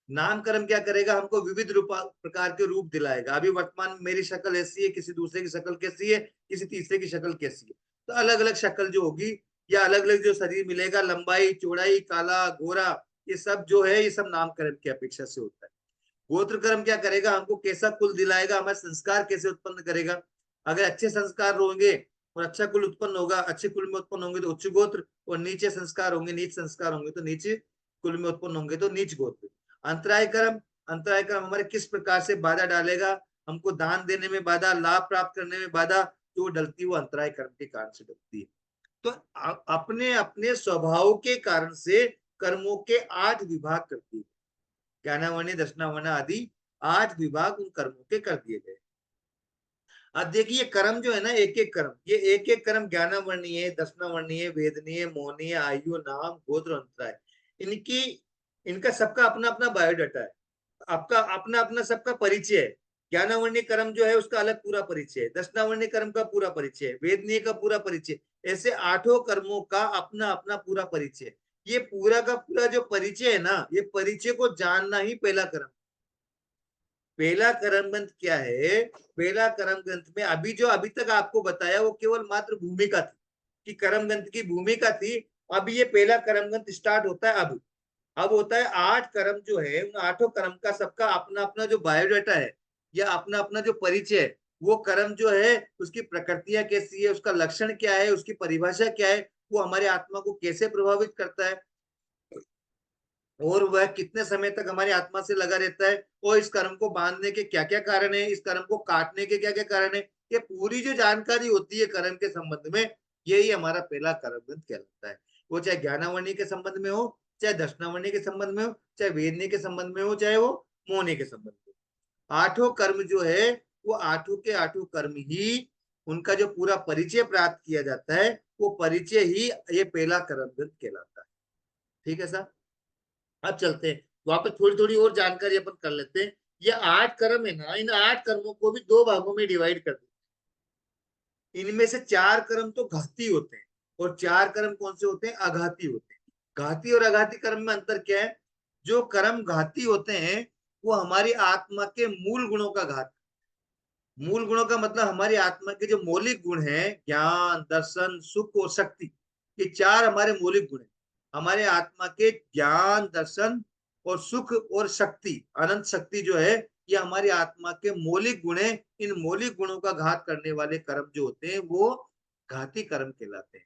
नाम कर्म क्या करेगा? हमको विविध रूप प्रकार के रूप दिलाएगा। अभी वर्तमान में मेरी शक्ल ऐसी है, किसी दूसरे की शक्ल कैसी है, किसी तीसरे की शक्ल कैसी है, तो अलग अलग शक्ल जो होगी, या अलग अलग जो शरीर मिलेगा, लंबाई, चौड़ाई, काला, गोरा, ये सब जो है, ये सब नाम कर्म की अपेक्षा से होता है। गोत्र कर्म क्या करेगा? हमको कैसा कुल दिलाएगा, हमारे संस्कार कैसे उत्पन्न करेगा। अगर अच्छे संस्कार होंगे और अच्छा कुल उत्पन्न होगा, अच्छे कुल में उत्पन्न होंगे तो उच्च गोत्र, और नीचे संस्कार होंगे, नीच संस्कार होंगे तो नीचे कुल में उत्पन्न होंगे तो नीच गोत्र। अंतराय कर्म, अंतराय कर्म हमारे किस प्रकार से बाधा डालेगा, हमको दान देने में बाधा, लाभ प्राप्त करने में बाधा, जो डलती है वो अंतराय कर्म के कारण से डलती है। तो अपने अपने स्वभाव के कारण से कर्मों के 8 विभाग करती है। ज्ञानावर्ण, दर्शनावर्ण आदि 8 विभाग उन कर्मों के कर दिए गए। अब देखिए कर्म जो है ना, एक एक कर्म, ये एक एक कर्म ज्ञानावर्णीय, दर्शनावर्णीय, वेदनीय, मोहनीय, आयु, नाम, गोत्र, अंतराय, इनकी इनका सबका अपना अपना बायोडाटा है, आपका अपना अपना सबका परिचय है। ज्ञानावर्णीय कर्म जो है उसका अलग पूरा परिचय है, दर्शनावर्णीय कर्म का पूरा परिचय है, वेदनीय का पूरा परिचय। ऐसे 8 कर्मों का अपना अपना पूरा परिचय। ये पूरा का पूरा जो परिचय है ना, ये परिचय को जानना ही पहला कर्म। पहला कर्म ग्रंथ क्या है? पहला कर्म ग्रंथ में अभी जो अभी तक आपको बताया वो केवल मात्र भूमिका थी, कि कर्म ग्रंथ की भूमिका थी। अब ये पहला कर्म ग्रंथ स्टार्ट होता है। अब होता है 8 कर्म जो है, उन 8 कर्म का सबका अपना अपना जो बायोडाटा है, या अपना अपना जो परिचय है। वो कर्म जो है उसकी प्रकृतियां कैसी है, उसका लक्षण क्या है, उसकी परिभाषा क्या है, वो हमारे आत्मा को कैसे प्रभावित करता है, और वह कितने समय तक हमारी आत्मा से लगा रहता है, और इस कर्म को बांधने के क्या क्या कारण है, इस कर्म को काटने के क्या क्या कारण है। ये पूरी जो जानकारी होती है कर्म के संबंध में, यही हमारा पहला कर्म ग्रंथ कहलाता है। वो चाहे ज्ञानावर्णीय के संबंध में हो, चाहे दर्शनावर्णीय के संबंध में हो, चाहे वेदनीय के संबंध में हो, चाहे वो मोहनीय के संबंध में हो। 8 कर्म जो है, वो 8 के 8 कर्म ही, उनका जो पूरा परिचय प्राप्त किया जाता है, वो परिचय ही ये पहला कर्म ग्रंथ कहलाता है। ठीक है सर, अब चलते हैं वहां पर, थोड़ी थोड़ी और जानकारी अपन कर लेते हैं। ये 8 कर्म है ना, इन 8 कर्मों को भी 2 भागों में डिवाइड कर देते हैं। इनमें से 4 कर्म तो घाती होते हैं, और 4 कर्म कौन से होते हैं? अघाती होते हैं। घाती और अघाती कर्म में अंतर क्या है? जो कर्म घाती होते हैं, वो हमारी आत्मा के मूल गुणों का घात। मूल गुणों का मतलब हमारी आत्मा के जो मौलिक गुण हैं, ज्ञान, दर्शन, सुख और शक्ति, ये 4 हमारे मौलिक गुण हैं। हमारे आत्मा के ज्ञान, दर्शन और सुख और शक्ति, अनंत शक्ति जो है, ये हमारी आत्मा के मौलिक गुण है। इन मौलिक गुणों का घात करने वाले कर्म जो होते हैं, वो घाती कर्म कहलाते हैं।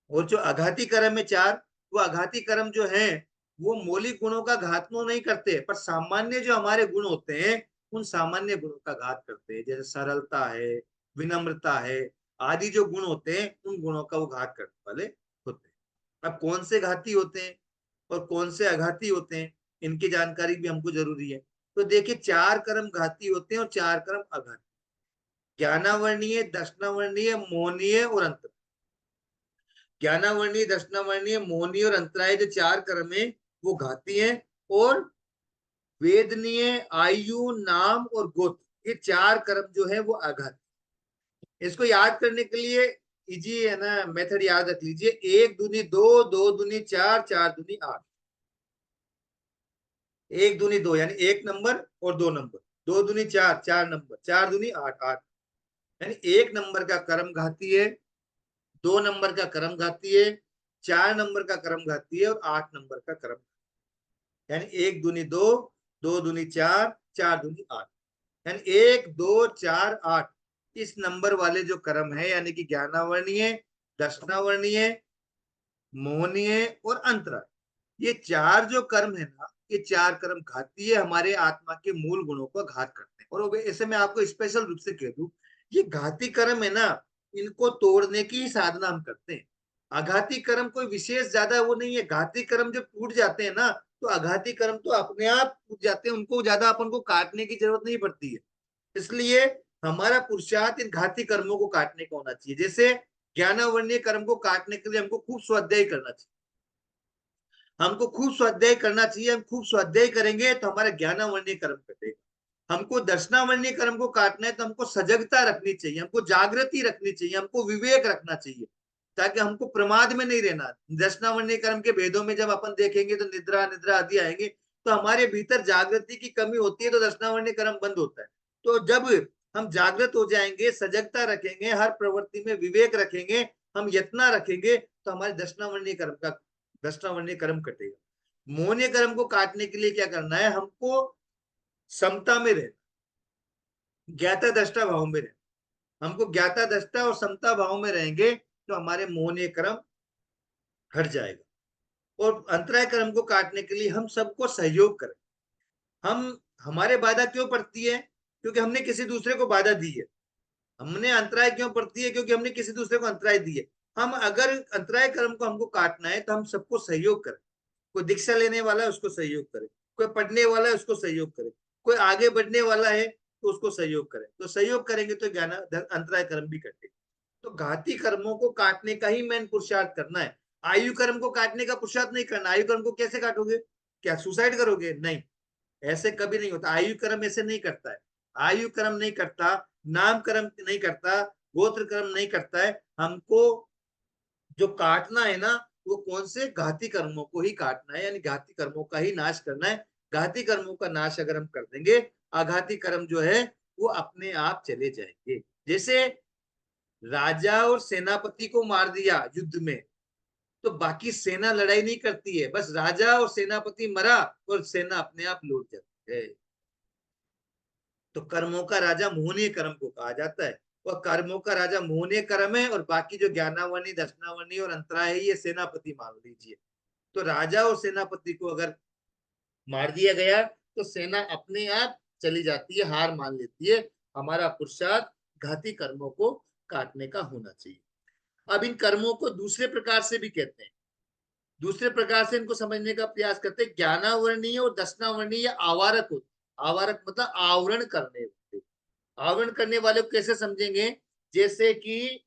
और जो अघाती कर्म है 4, वो अघाती कर्म जो है, वो मौलिक गुणों का घात तो नहीं करते, पर सामान्य जो हमारे गुण होते हैं, उन सामान्य गुणों का घात करते हैं। जैसे सरलता है, विनम्रता है, आदि जो गुण होते हैं, उन गुणों का वो घात करने वाले होते हैं। अब कौन से घाती होते हैं और कौन से अघाती होते हैं, इनकी जानकारी भी हमको जरूरी है। तो देखिए 4 कर्म घाती होते हैं और 4 कर्म अघाती। ज्ञानावर्णीय, दर्शनावर्णीय, मोहनीय और अंतर। ज्ञानावर्णीय, दर्शनावर्णीय, मोहनीय और अंतराय जो 4 कर्म है, वो घाती हैं और वेदनीय, आयु, नाम और गोत्र, ये 4 कर्म जो है वो आघाती। इसको याद करने के लिए इजी है ना, मेथड याद रख लीजिए। 1 दूनी 2, 2 दूनी 4, 4 दूनी 8। 1 दूनी 2 यानी 1 नंबर और 2 नंबर, 2 दूनी 4, 4 नंबर, 4 दूनी 8, 8। यानी 1 नंबर का कर्म घाती है, 2 नंबर का कर्म घाती है, 4 नंबर का कर्म घाती है और 8 नंबर का कर्म। यानी 1 दूनी 2, 2 दूनी 4, 4 दूनी 8। यानी 1, 2, 4, 8 इस नंबर वाले जो कर्म है, यानी कि ज्ञानावर्णीय, दर्शनावर्णीय, मोहनीय और अंतरा, ये 4 जो कर्म है ना, ये 4 कर्म घाती है, हमारे आत्मा के मूल गुणों को घात करते हैं। और ऐसे मैं आपको स्पेशल रूप से कह दूं, ये घाती कर्म है ना, इनको तोड़ने की साधना हम करते हैं। आघाती कर्म कोई विशेष ज्यादा वो नहीं है। घाती कर्म जब टूट जाते हैं ना, तो आघाती कर्म तो अपने आप टूट जाते हैं, उनको ज्यादा अपन को काटने की जरूरत नहीं पड़ती है। इसलिए हमारा पुरुषार्थ इन घाती कर्मों को काटने का होना चाहिए। जैसे ज्ञानावर्णीय कर्म को काटने के लिए हमको खूब स्वाध्याय करना चाहिए, हमको खूब स्वाध्याय करना चाहिए। हम खूब स्वाध्याय करेंगे तो हमारा ज्ञानावर्णीय कर्म कटेगा। हमको दर्शनावर्णीय कर्म को काटना है तो हमको सजगता रखनी चाहिए, हमको जागृति रखनी चाहिए, हमको विवेक रखना चाहिए, ताकि हमको प्रमाद में नहीं रहना। दर्शनावर्णीय कर्म के भेदों में जब अपन देखेंगे तो निद्रा निद्रा आदि आएंगे, तो हमारे भीतर जागृति की कमी होती है, तो दर्शनावर्णीय कर्म बंद होता है। तो जब हम जागृत हो जाएंगे, सजगता रखेंगे, हर प्रवृत्ति में विवेक रखेंगे, हम यत्न रखेंगे, तो हमारे दर्शनावर्णीय कर्म कटेगा। मोहनीय कर्म को काटने के लिए क्या करना है, हमको समता में रहना, ज्ञाता दृष्टा भाव में रहना। हमको ज्ञाता दृष्टा और समता भाव में रहेंगे तो हमारे मोहनीय कर्म हट जाएगा। और अंतराय कर्म को काटने के लिए हम सबको सहयोग करें। हम हमारे बाधा क्यों पड़ती है, क्योंकि हमने किसी दूसरे को बाधा दी है। हमने अंतराय क्यों पड़ती है, क्योंकि हमने किसी दूसरे को अंतराय दी है। हम अगर अंतराय कर्म को हमको काटना है तो हम सबको सहयोग करें। कोई दीक्षा लेने वाला है उसको सहयोग करे, कोई पढ़ने वाला है उसको सहयोग करे, कोई आगे बढ़ने वाला है तो उसको सहयोग करे। तो सहयोग करेंगे तो ज्ञान अंतराय कर्म भी कटेगा। तो घाती कर्मों को काटने का ही मेन पुरुषार्थ करना है। आयु कर्म को काटने का पुरुषार्थ नहीं करना। आयु कर्म को कैसे काटोगे, क्या सुसाइड करोगे? नहीं, ऐसे कभी नहीं होता। आयु कर्म ऐसे नहीं करता है। आयु कर्म नहीं करता, नाम कर्म नहीं करता, गोत्र कर्म नहीं करता है। हमको जो काटना है ना, वो कौन से घाती कर्मों को ही काटना है, यानी घाती कर्मों का ही नाश करना है। घाती कर्मों का नाश अगर हम कर देंगे, आघाती कर्म जो है वो अपने आप चले जाएंगे। जैसे राजा और सेनापति को मार दिया युद्ध में, तो बाकी सेना लड़ाई नहीं करती है, बस राजा और सेनापति मरा और सेना अपने आप लौट जाती है। तो कर्मों का राजा मोहनीय कर्म को कहा जाता है। वह कर्मों का राजा मोहनीय कर्म है, और बाकी जो ज्ञानावर्णी, दर्शनावर्णी और अंतराय है, ये सेनापति मान लीजिए। तो राजा और सेनापति को अगर मार दिया गया तो सेना अपने आप चली जाती है, हार मान लेती है। हमारा पुरुषार्थ घाती कर्मों को काटने का होना चाहिए। अब इन कर्मों को दूसरे प्रकार से भी कहते हैं, दूसरे प्रकार से इनको समझने का प्रयास करते हैं। ज्ञानावर्णीय और दर्शनावर्णीय आवारक होते। आवारक मतलब आवरण करने वाले। आवरण करने वाले को कैसे समझेंगे, जैसे कि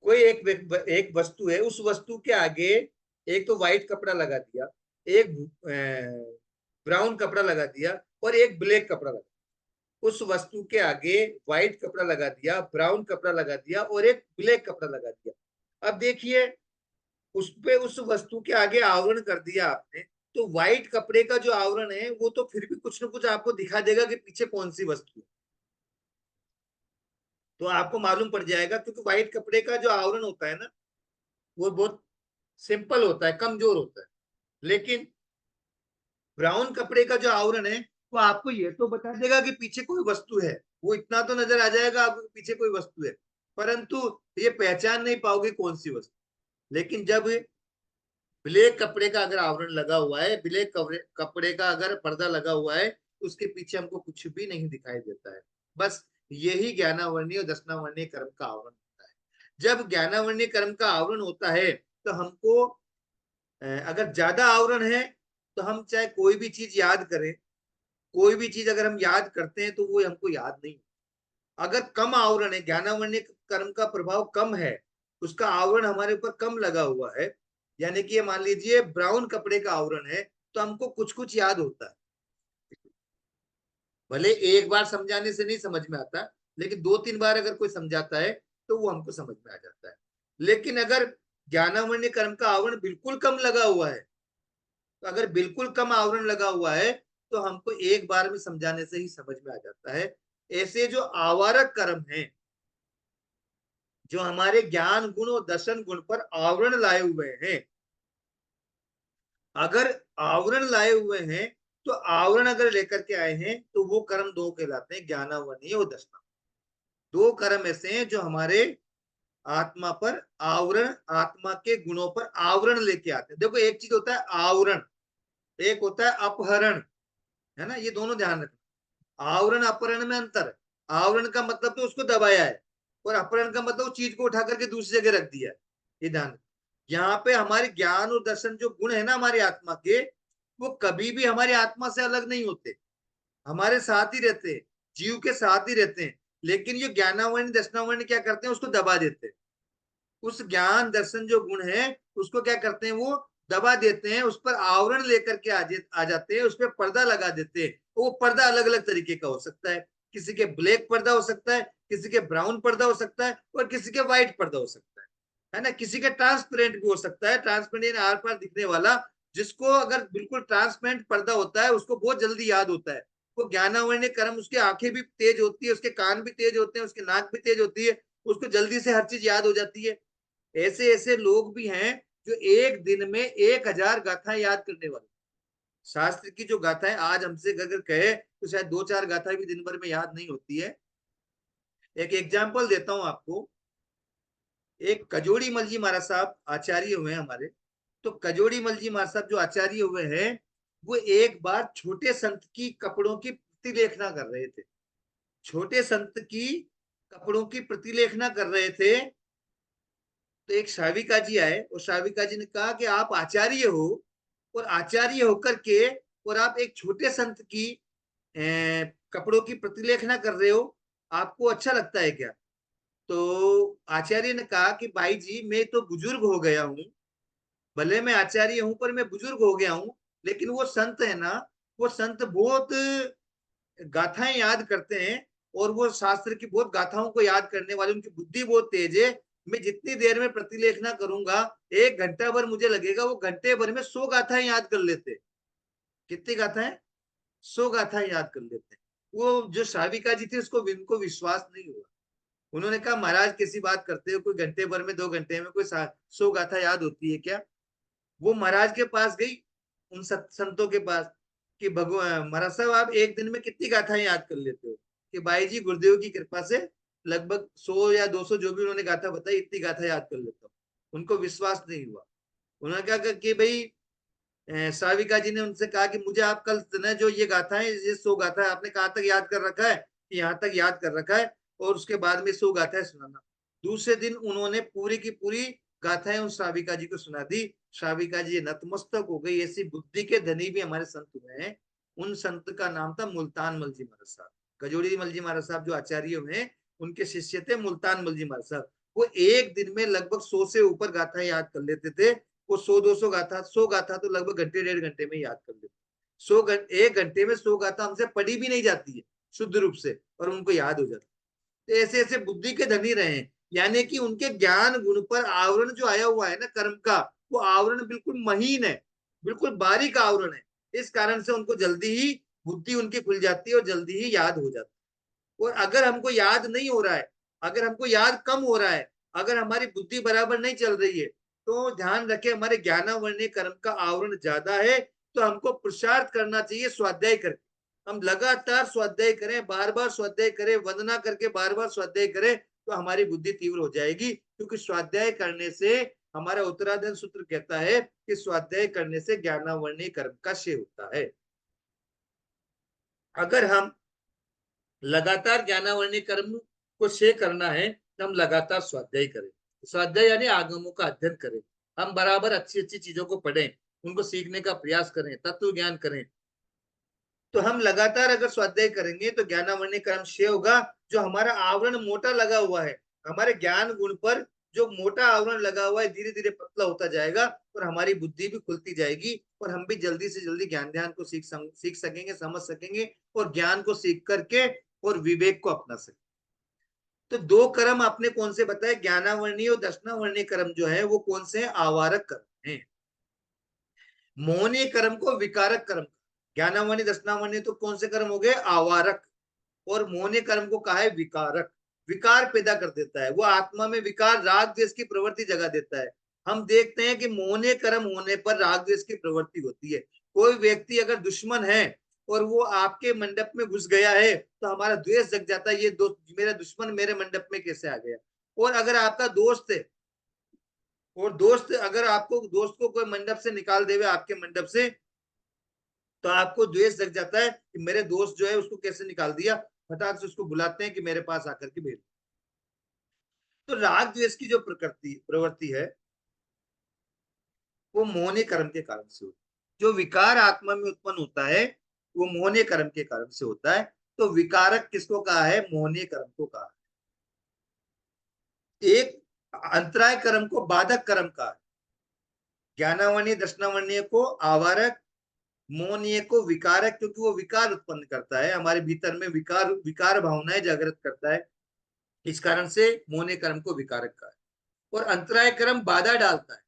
कोई एक वस्तु है, उस वस्तु के आगे एक तो व्हाइट कपड़ा लगा दिया, एक ब्राउन कपड़ा लगा दिया और एक ब्लैक कपड़ा लगा। उस वस्तु के आगे व्हाइट कपड़ा लगा दिया, ब्राउन कपड़ा लगा दिया और एक ब्लैक कपड़ा लगा दिया। अब देखिए, उस पे उस वस्तु के आगे आवरण कर दिया आपने, तो व्हाइट कपड़े का जो आवरण है वो तो फिर भी कुछ ना कुछ आपको दिखा देगा कि पीछे कौन सी वस्तु है। तो आपको मालूम पड़ जाएगा, क्योंकि व्हाइट कपड़े का जो आवरण होता है ना, वो बहुत सिंपल होता है, कमजोर होता है। लेकिन ब्राउन कपड़े का जो आवरण है, वो आपको ये तो बता देगा कि पीछे कोई वस्तु है। वो इतना तो नजर आ जाएगा आपको पीछे कोई वस्तु है, परंतु ये पहचान नहीं पाओगे कौन सी वस्तु। लेकिन जब ब्लैक कपड़े का अगर आवरण लगा हुआ है, ब्लैक कपड़े का अगर पर्दा लगा हुआ है, तो उसके पीछे हमको कुछ भी नहीं दिखाई देता है। बस यही ज्ञानावर्णीय और दर्शनावर्णीय कर्म का आवरण होता है। जब ज्ञानावर्णीय कर्म का आवरण होता है, तो हमको अगर ज्यादा आवरण है, तो हम चाहे कोई भी चीज याद करें, कोई भी चीज अगर हम याद करते हैं तो वो हमको याद नहीं। अगर कम आवरण है, ज्ञानावर्णीय कर्म का प्रभाव कम है, उसका आवरण हमारे ऊपर कम लगा हुआ है, यानी कि ये मान लीजिए ब्राउन कपड़े का आवरण है, तो हमको कुछ कुछ याद होता है। भले एक बार समझाने से नहीं समझ में आता, लेकिन 2-3 बार अगर कोई समझाता है तो वो हमको समझ में आ जाता है। लेकिन अगर ज्ञानावरण कर्म का आवरण बिल्कुल कम लगा हुआ है, तो अगर बिल्कुल कम आवरण लगा हुआ है तो हमको एक बार में समझाने से ही समझ में आ जाता है। ऐसे जो आवारक कर्म है, जो हमारे ज्ञान गुण और दर्शन गुण पर आवरण लाए हुए हैं, अगर आवरण लाए हुए हैं तो आवरण अगर लेकर के आए हैं तो वो कर्म दो कहलाते हैं, ज्ञानावरणीय और दर्शना। दो कर्म ऐसे हैं जो हमारे आत्मा पर आवरण, आत्मा के गुणों पर आवरण लेके आते हैं। देखो, एक चीज होता है आवरण, एक होता है अपहरण, है ना, ये दोनों ध्यान रखना। आवरण अपहरण में अंतर है। आवरण का मतलब तो उसको दबाया है, और अपहरण का मतलब चीज को उठा करके दूसरी जगह रख दिया है। ये ध्यान, यहाँ पे हमारे ज्ञान और दर्शन जो गुण है ना हमारी आत्मा के, वो कभी भी हमारी आत्मा से अलग नहीं होते, हमारे साथ ही रहते हैं, जीव के साथ ही रहते हैं। लेकिन ये ज्ञानावरण दर्शनावरण क्या करते हैं, उसको दबा देते हैं। उस ज्ञान दर्शन जो गुण है उसको क्या करते हैं, वो दबा देते हैं, उस पर आवरण लेकर के आ जाते हैं, उस पर पर्दा लगा देते हैं। वो पर्दा अलग अलग तरीके का हो सकता है, किसी के ब्लैक पर्दा हो सकता है, किसी के ब्राउन पर्दा हो सकता है, और किसी के व्हाइट पर्दा हो सकता है ना। किसी का ट्रांसपेरेंट भी हो सकता है, ट्रांसपेरेंट आर पार दिखने वाला, जिसको अगर बिल्कुल ट्रांसपेरेंट पर्दा होता है उसको बहुत जल्दी याद होता है। वो ज्ञानावरण कर्म, उसकी आंखें भी तेज होती है, उसके कान भी तेज होते हैं, उसकी नाक भी तेज होती है, उसको जल्दी से हर चीज याद हो जाती है। ऐसे ऐसे लोग भी हैं जो एक दिन में 1000 गाथाएं याद करने वाले। शास्त्र की जो गाथाएं आज हमसे अगर कहे तो शायद 2-4 गाथाएं भी दिन भर में याद नहीं होती है। एक एग्जाम्पल देता हूं आपको। एक कजोड़ी मल जी महाराज साहब आचार्य हुए हैं हमारे। तो कजोड़ी मल जी महाराज साहब जो आचार्य हुए हैं, वो एक बार छोटे संत की कपड़ों की प्रतिलेखना कर रहे थे। छोटे संत की कपड़ों की प्रतिलेखना कर रहे थे। तो एक शाविका जी आए, और शाविका जी ने कहा कि आप आचार्य हो, और आचार्य होकर के और आप एक छोटे संत की कपड़ों की प्रतिलेखना कर रहे हो, आपको अच्छा लगता है क्या? तो आचार्य ने कहा कि भाई जी, मैं तो बुजुर्ग हो गया हूँ, भले मैं आचार्य हूं पर मैं बुजुर्ग हो गया हूँ, लेकिन वो संत है ना, वो संत बहुत गाथाएं याद करते हैं, और वो शास्त्र की बहुत गाथाओं को याद करने वाले, उनकी बुद्धि बहुत तेज है। मैं जितनी देर में प्रतिलेखना करूंगा, 1 घंटा भर मुझे लगेगा, वो घंटे भर में 100 गाथाएं याद कर लेते। कितनी गाथाएं? 100 गाथाएं याद कर लेते हैं। वो जो शाविका जी थे उसको इनको विश्वास नहीं हुआ। उन्होंने कहा, महाराज कैसी बात करते हो, कोई घंटे भर में 2 घंटे में कोई 100 गाथा याद होती है क्या? वो महाराज के पास गई, उन संतों के पास, कि भगवान महाराज साहब, आप एक दिन में कितनी गाथाएं याद कर लेते हो? कि भाई जी, गुरुदेव की कृपा से लगभग 100 या 200 जो भी उन्होंने गाथा बताई, इतनी गाथा याद कर लेता हूँ। उनको विश्वास नहीं हुआ। उन्होंने कहा कि भाई, साविका जी ने उनसे कहा कि मुझे आप कल ना जो ये गाथा है, ये 100 गाथा है, आपने कहाँ तक याद कर रखा है? कि यहाँ तक याद कर रखा है, और उसके बाद में 100 गाथाएं सुनाना। दूसरे दिन उन्होंने पूरी की पूरी गाथाएं उन साविका जी को सुना दी। साविका जी नतमस्तक हो गई। ऐसी बुद्धि के धनी भी हमारे संत हुए हैं। उन संत का नाम था मुल्तान मल जी महाराज साहब। कजोड़ी मल जी महाराज साहब जो आचार्य हुए हैं, उनके शिष्य थे मुल्तान मल जी महाराज साहब। वो एक दिन में लगभग 100 से ऊपर गाथाएं याद कर लेते थे। वो 100-200 गाथा, 100 गाथा तो लगभग घंटे 1.5 घंटे में याद कर लेते। 1 घंटे में 100 गाथा हमसे पढ़ी भी नहीं जाती है शुद्ध रूप से, और उनको याद हो जाता। तो ऐसे ऐसे बुद्धि के धनी रहे हैं। यानी कि उनके ज्ञान गुण पर आवरण जो आया हुआ है ना कर्म का, वो आवरण बिल्कुल महीन है, बिल्कुल बारीक आवरण है। इस कारण से उनको जल्दी ही बुद्धि उनकी खुल जाती है, और जल्दी ही याद हो जाती है। और अगर हमको याद नहीं हो रहा है, अगर हमको याद कम हो रहा है, अगर हमारी बुद्धि बराबर नहीं चल रही है, तो ध्यान रखें, हमारे ज्ञानावरणीय कर्म का आवरण ज्यादा है, तो हमको पुरुषार्थ करना चाहिए स्वाध्याय करके। हम लगातार स्वाध्याय करें, बार बार स्वाध्याय करें, वंदना करके बार बार स्वाध्याय करें, तो हमारी बुद्धि तीव्र हो जाएगी। क्योंकि स्वाध्याय करने से, हमारा उत्तराधर्म सूत्र कहता है कि स्वाध्याय करने से ज्ञानावरणीय कर्म का क्षय होता है। अगर हम लगातार ज्ञानावरणीय कर्म को क्षय करना है, तो हम लगातार स्वाध्याय करें। स्वाध्याय यानी आगमों का अध्ययन करें। हम बराबर अच्छी अच्छी चीजों को पढ़ें, उनको सीखने का प्रयास करें, तत्व ज्ञान करें। तो हम लगातार अगर स्वाध्याय करेंगे तो ज्ञानावरणीय कर्म क्षय होगा। जो हमारा आवरण मोटा लगा हुआ है, हमारे ज्ञान गुण पर जो मोटा आवरण लगा हुआ है धीरे धीरे पतला होता जाएगा और हमारी बुद्धि भी खुलती जाएगी और हम भी जल्दी से जल्दी ज्ञान ध्यान को सीख सकेंगे, समझ सकेंगे और ज्ञान को सीख करके और विवेक को अपना सकेंगे। तो दो कर्म आपने कौन से बताए, ज्ञानावर्णीय और दर्शनावर्णीय कर्म जो है वो कौन से हैं, आवारक कर्म है। मोहनीय कर्म को विकारक कर्म, ज्ञानावर्णीय दर्शनावर्णीय तो कौन से कर्म हो गए, आवारक, और मोहनीय कर्म को कहा है विकारक, विकार पैदा कर देता है, वो आत्मा में विकार राग द्वेष की प्रवृत्ति जगा देता है। हम देखते हैं कि मोहनीय कर्म होने पर राग द्वेष की प्रवृत्ति होती है। कोई व्यक्ति अगर दुश्मन है और वो आपके मंडप में घुस गया है तो हमारा द्वेष जग जाता है, ये मेरा दुश्मन मेरे मंडप में कैसे आ गया। और अगर आपका दोस्त है और दोस्त अगर आपको दोस्त को कोई मंडप से निकाल देवे आपके मंडप से, तो आपको द्वेष जग जाता है कि मेरे दोस्त जो है उसको कैसे निकाल दिया, फटाक से उसको बुलाते हैं कि मेरे पास आकर के भेज। तो राग द्वेष की जो प्रवृत्ति है वो मोहनीय कर्म के कारण से होती है। जो विकार आत्मा में उत्पन्न होता है वो मोहनीय कर्म के कारण से होता है। तो विकारक किसको कहा है, मोहनीय कर्म को कहा है। एक अंतराय कर्म को बाधक कर्म कहा है। ज्ञानावर्णीय दर्शनावर्णीय को आवारक, मोहनीय को विकारक, क्योंकि वो विकार उत्पन्न करता है, हमारे भीतर में विकार विकार भावनाएं जागृत करता है, इस कारण से मोहनीय कर्म को विकारक कहा है। और अंतराय कर्म बाधा डालता है,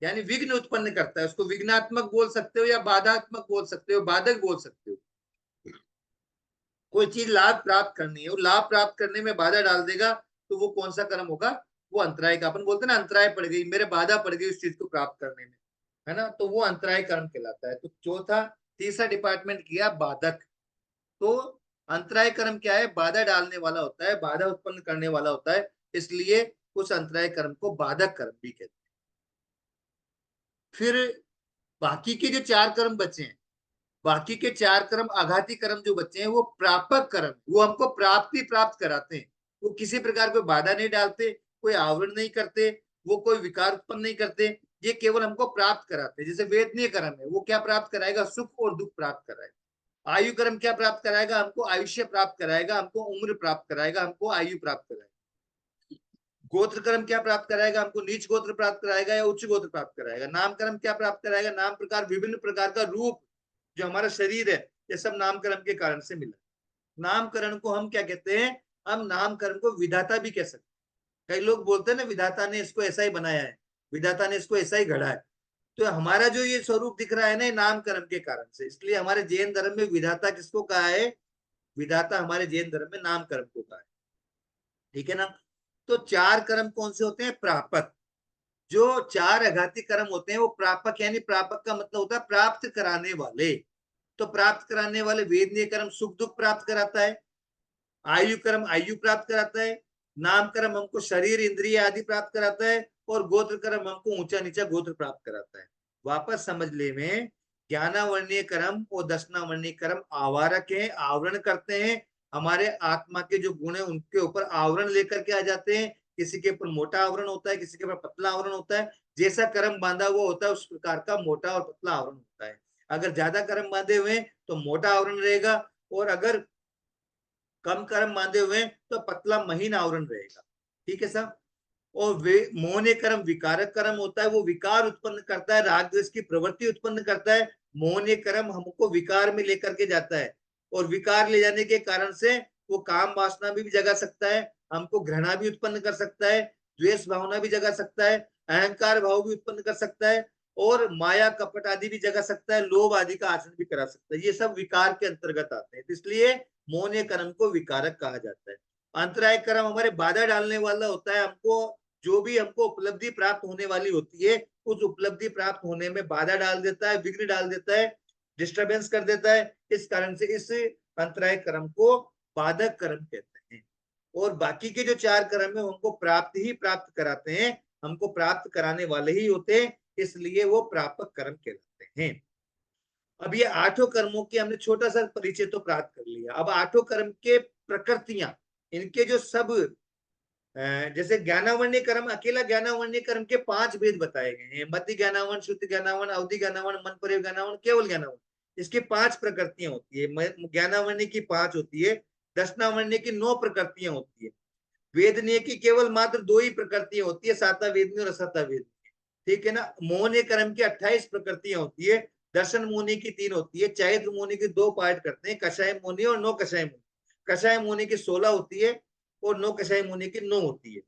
यानी विघ्न उत्पन्न करता है, उसको विघ्नात्मक बोल सकते हो या बाधात्मक बोल सकते हो, बाधक बोल सकते हो। कोई चीज लाभ प्राप्त करनी है, वो लाभ प्राप्त करने में बाधा डाल देगा तो वो कौन सा कर्म होगा, वो अंतराय का, अपन बोलते हैं ना अंतराय पड़ गई, मेरे बाधा पड़ गई उस चीज को प्राप्त करने में, है ना, तो वो अंतराय कर्म कहलाता है। तो चौथा तीसरा डिपार्टमेंट किया बाधक। तो अंतराय कर्म क्या है, बाधा डालने वाला होता है, बाधा उत्पन्न करने वाला होता है, इसलिए उस अंतराय कर्म को बाधक कर्म भी कहते हैं। फिर बाकी के जो चार कर्म बचे हैं, बाकी के चार कर्म आघाती कर्म जो बच्चे हैं वो प्रापक कर्म, वो हमको प्राप्ति प्राप्त कराते हैं। वो किसी प्रकार कोई बाधा नहीं डालते, कोई आवरण नहीं करते, वो कोई विकार उत्पन्न नहीं करते, ये केवल हमको प्राप्त कराते हैं। जैसे वेदनीय कर्म है, वो क्या प्राप्त कराएगा, सुख और दुख प्राप्त कराएगा। आयु कर्म क्या प्राप्त कराएगा, हमको आयुष्य प्राप्त कराएगा, हमको उम्र प्राप्त कराएगा, हमको आयु प्राप्त कराएगा। गोत्र कर्म क्या प्राप्त कराएगा, हमको नीच गोत्र प्राप्त कराएगा या उच्च गोत्र प्राप्त कराएगा। नाम कर्म क्या प्राप्त कराएगा, नाम प्रकार विभिन्न प्रकार का रूप जो हमारा शरीर है, ये सब नामकरण के कारण से मिला। नामकरण को हम क्या कहते हैं, हम नामकरण को विधाता भी कह सकते हैं। कई लोग बोलते हैं ना विधाता ने इसको ऐसा ही बनाया है, विधाता ने इसको ऐसा ही गढ़ा है। तो हमारा जो ये स्वरूप दिख रहा है ना नामकरण के कारण से, इसलिए हमारे जैन धर्म में विधाता किसको कहा है, विधाता हमारे जैन धर्म में नामकरण को कहा है। ठीक है ना। तो चार कर्म कौन से होते हैं, प्रापक। जो चार आघाती कर्म होते हैं वो प्रापक, यानी प्रापक का मतलब होता है प्राप्त कराने वाले। तो प्राप्त कराने वाले वेदनीय कर्म सुख दुख प्राप्त कराता है, आयु कर्म आयु प्राप्त कराता है, नाम कर्म हमको शरीर इंद्रिय आदि प्राप्त कराता है, और गोत्र कर्म हमको ऊंचा नीचा गोत्र प्राप्त कराता है। वापस समझ ले में, ज्ञानावर्णीय कर्म और दर्शनावर्णीय कर्म आवारक है, आवरण करते हैं, हमारे आत्मा के जो गुण है उनके ऊपर आवरण लेकर के आ जाते हैं। किसी के ऊपर मोटा आवरण होता है, किसी के ऊपर पतला आवरण होता है, जैसा कर्म बांधा हुआ होता है उस प्रकार का मोटा और पतला आवरण होता है। अगर ज्यादा कर्म बांधे हुए तो मोटा आवरण रहेगा, और अगर कम कर्म बांधे हुए तो पतला महीन आवरण रहेगा। ठीक है साहब। और वे मोहनीय कर्म विकारक कर्म होता है, वो विकार उत्पन्न करता है, राग द्वेष की प्रवृत्ति उत्पन्न करता है। मोहनीय कर्म हमको विकार में लेकर के जाता है, और विकार ले जाने के कारण से वो काम वासना भी जगा सकता है, हमको घृणा भी उत्पन्न कर सकता है, द्वेष भावना भी जगा सकता है, अहंकार भाव भी उत्पन्न कर सकता है, और माया कपट आदि भी जगा सकता है, लोभ आदि का आचरण भी करा सकता है। ये सब विकार के अंतर्गत आते हैं, इसलिए मोहनीय कर्म को विकारक कहा जाता है। अंतराय कर्म हमारे बाधा डालने वाला होता है, हमको जो भी हमको उपलब्धि प्राप्त होने वाली होती है उस उपलब्धि प्राप्त होने में बाधा डाल देता है, विघ्न डाल देता है, डिस्टरबेंस कर देता है। इस कारण से इस अंतराय कर्म को बाधक कर्म कहते हैं। और बाकी के जो चार कर्म है उनको प्राप्त ही प्राप्त कराते हैं, हमको प्राप्त कराने वाले ही होते हैं, इसलिए वो प्रापक कर्म कहलाते हैं। अब ये आठों कर्मों की हमने छोटा सा परिचय तो प्राप्त कर लिया। अब आठों कर्म के प्रकृतियां, इनके जो सब जैसे ज्ञानावण्य कर्म, अकेला ज्ञानावण्य कर्म के पांच भेद बताए गए हैं, मध्य ज्ञानावरण, शुद्ध ज्ञानावरण, अवधि ज्ञानावरण, मन पर ज्ञानावरण, केवल ज्ञानावरण। इसकी पांच प्रकृतियां होती है, ज्ञानावण्य की पांच होती है, दर्शनावण्य की 9 प्रकृतियां होती है। वेदनीय की केवल मात्र दो ही प्रकृतियां होती है, साता वेदनीय और असता वेदनीय, ठीक है ना। मोहनीय कर्म की 28 प्रकृतियां होती है। दर्शन मोहनी की 3 होती है। चैत्र मोहनी के 2 पार्ट करते हैं, कषाय मोहनी और नौ कषाय मोहनी। कषाय मोहनी की 16 होती है और नौ कषाय मोहनी की 9 होती है,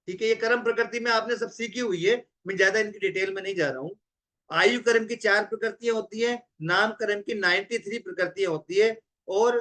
ठीक है। ये कर्म प्रकृति में आपने सब सीखी हुई है, मैं ज्यादा इनकी डिटेल में नहीं जा रहा हूँ। आयु कर्म की 4 प्रकृतियां होती है। नाम कर्म की 93 प्रकृतियां होती है। और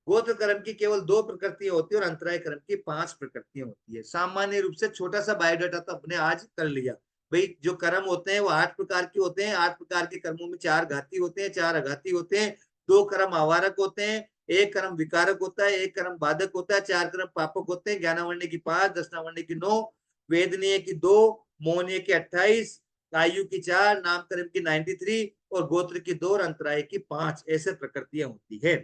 गोत्र कर्म की केवल 2 प्रकृतियां होती है और अंतराय कर्म की 5 प्रकृतियां होती है। सामान्य रूप से छोटा सा बायोडाटा तो अपने आज कर लिया। भाई जो कर्म होते हैं वो 8 प्रकार के होते हैं। 8 प्रकार के कर्मों में 4 घाती होते हैं, 4 अघाती होते हैं। 2 कर्म आवारक होते हैं, एक कर्म विकारक होता है, एक कर्म बाधक होता है, 4 कर्म पापक होते हैं। ज्ञानावर्ण की 5, दशनावर्ण की 9, वेदनीय की 2, मोहनीय की 28, आयु की 4, नाम कर्म की 93 और गोत्र की 2 और अंतराय की 5, ऐसे प्रकृतियां होती है।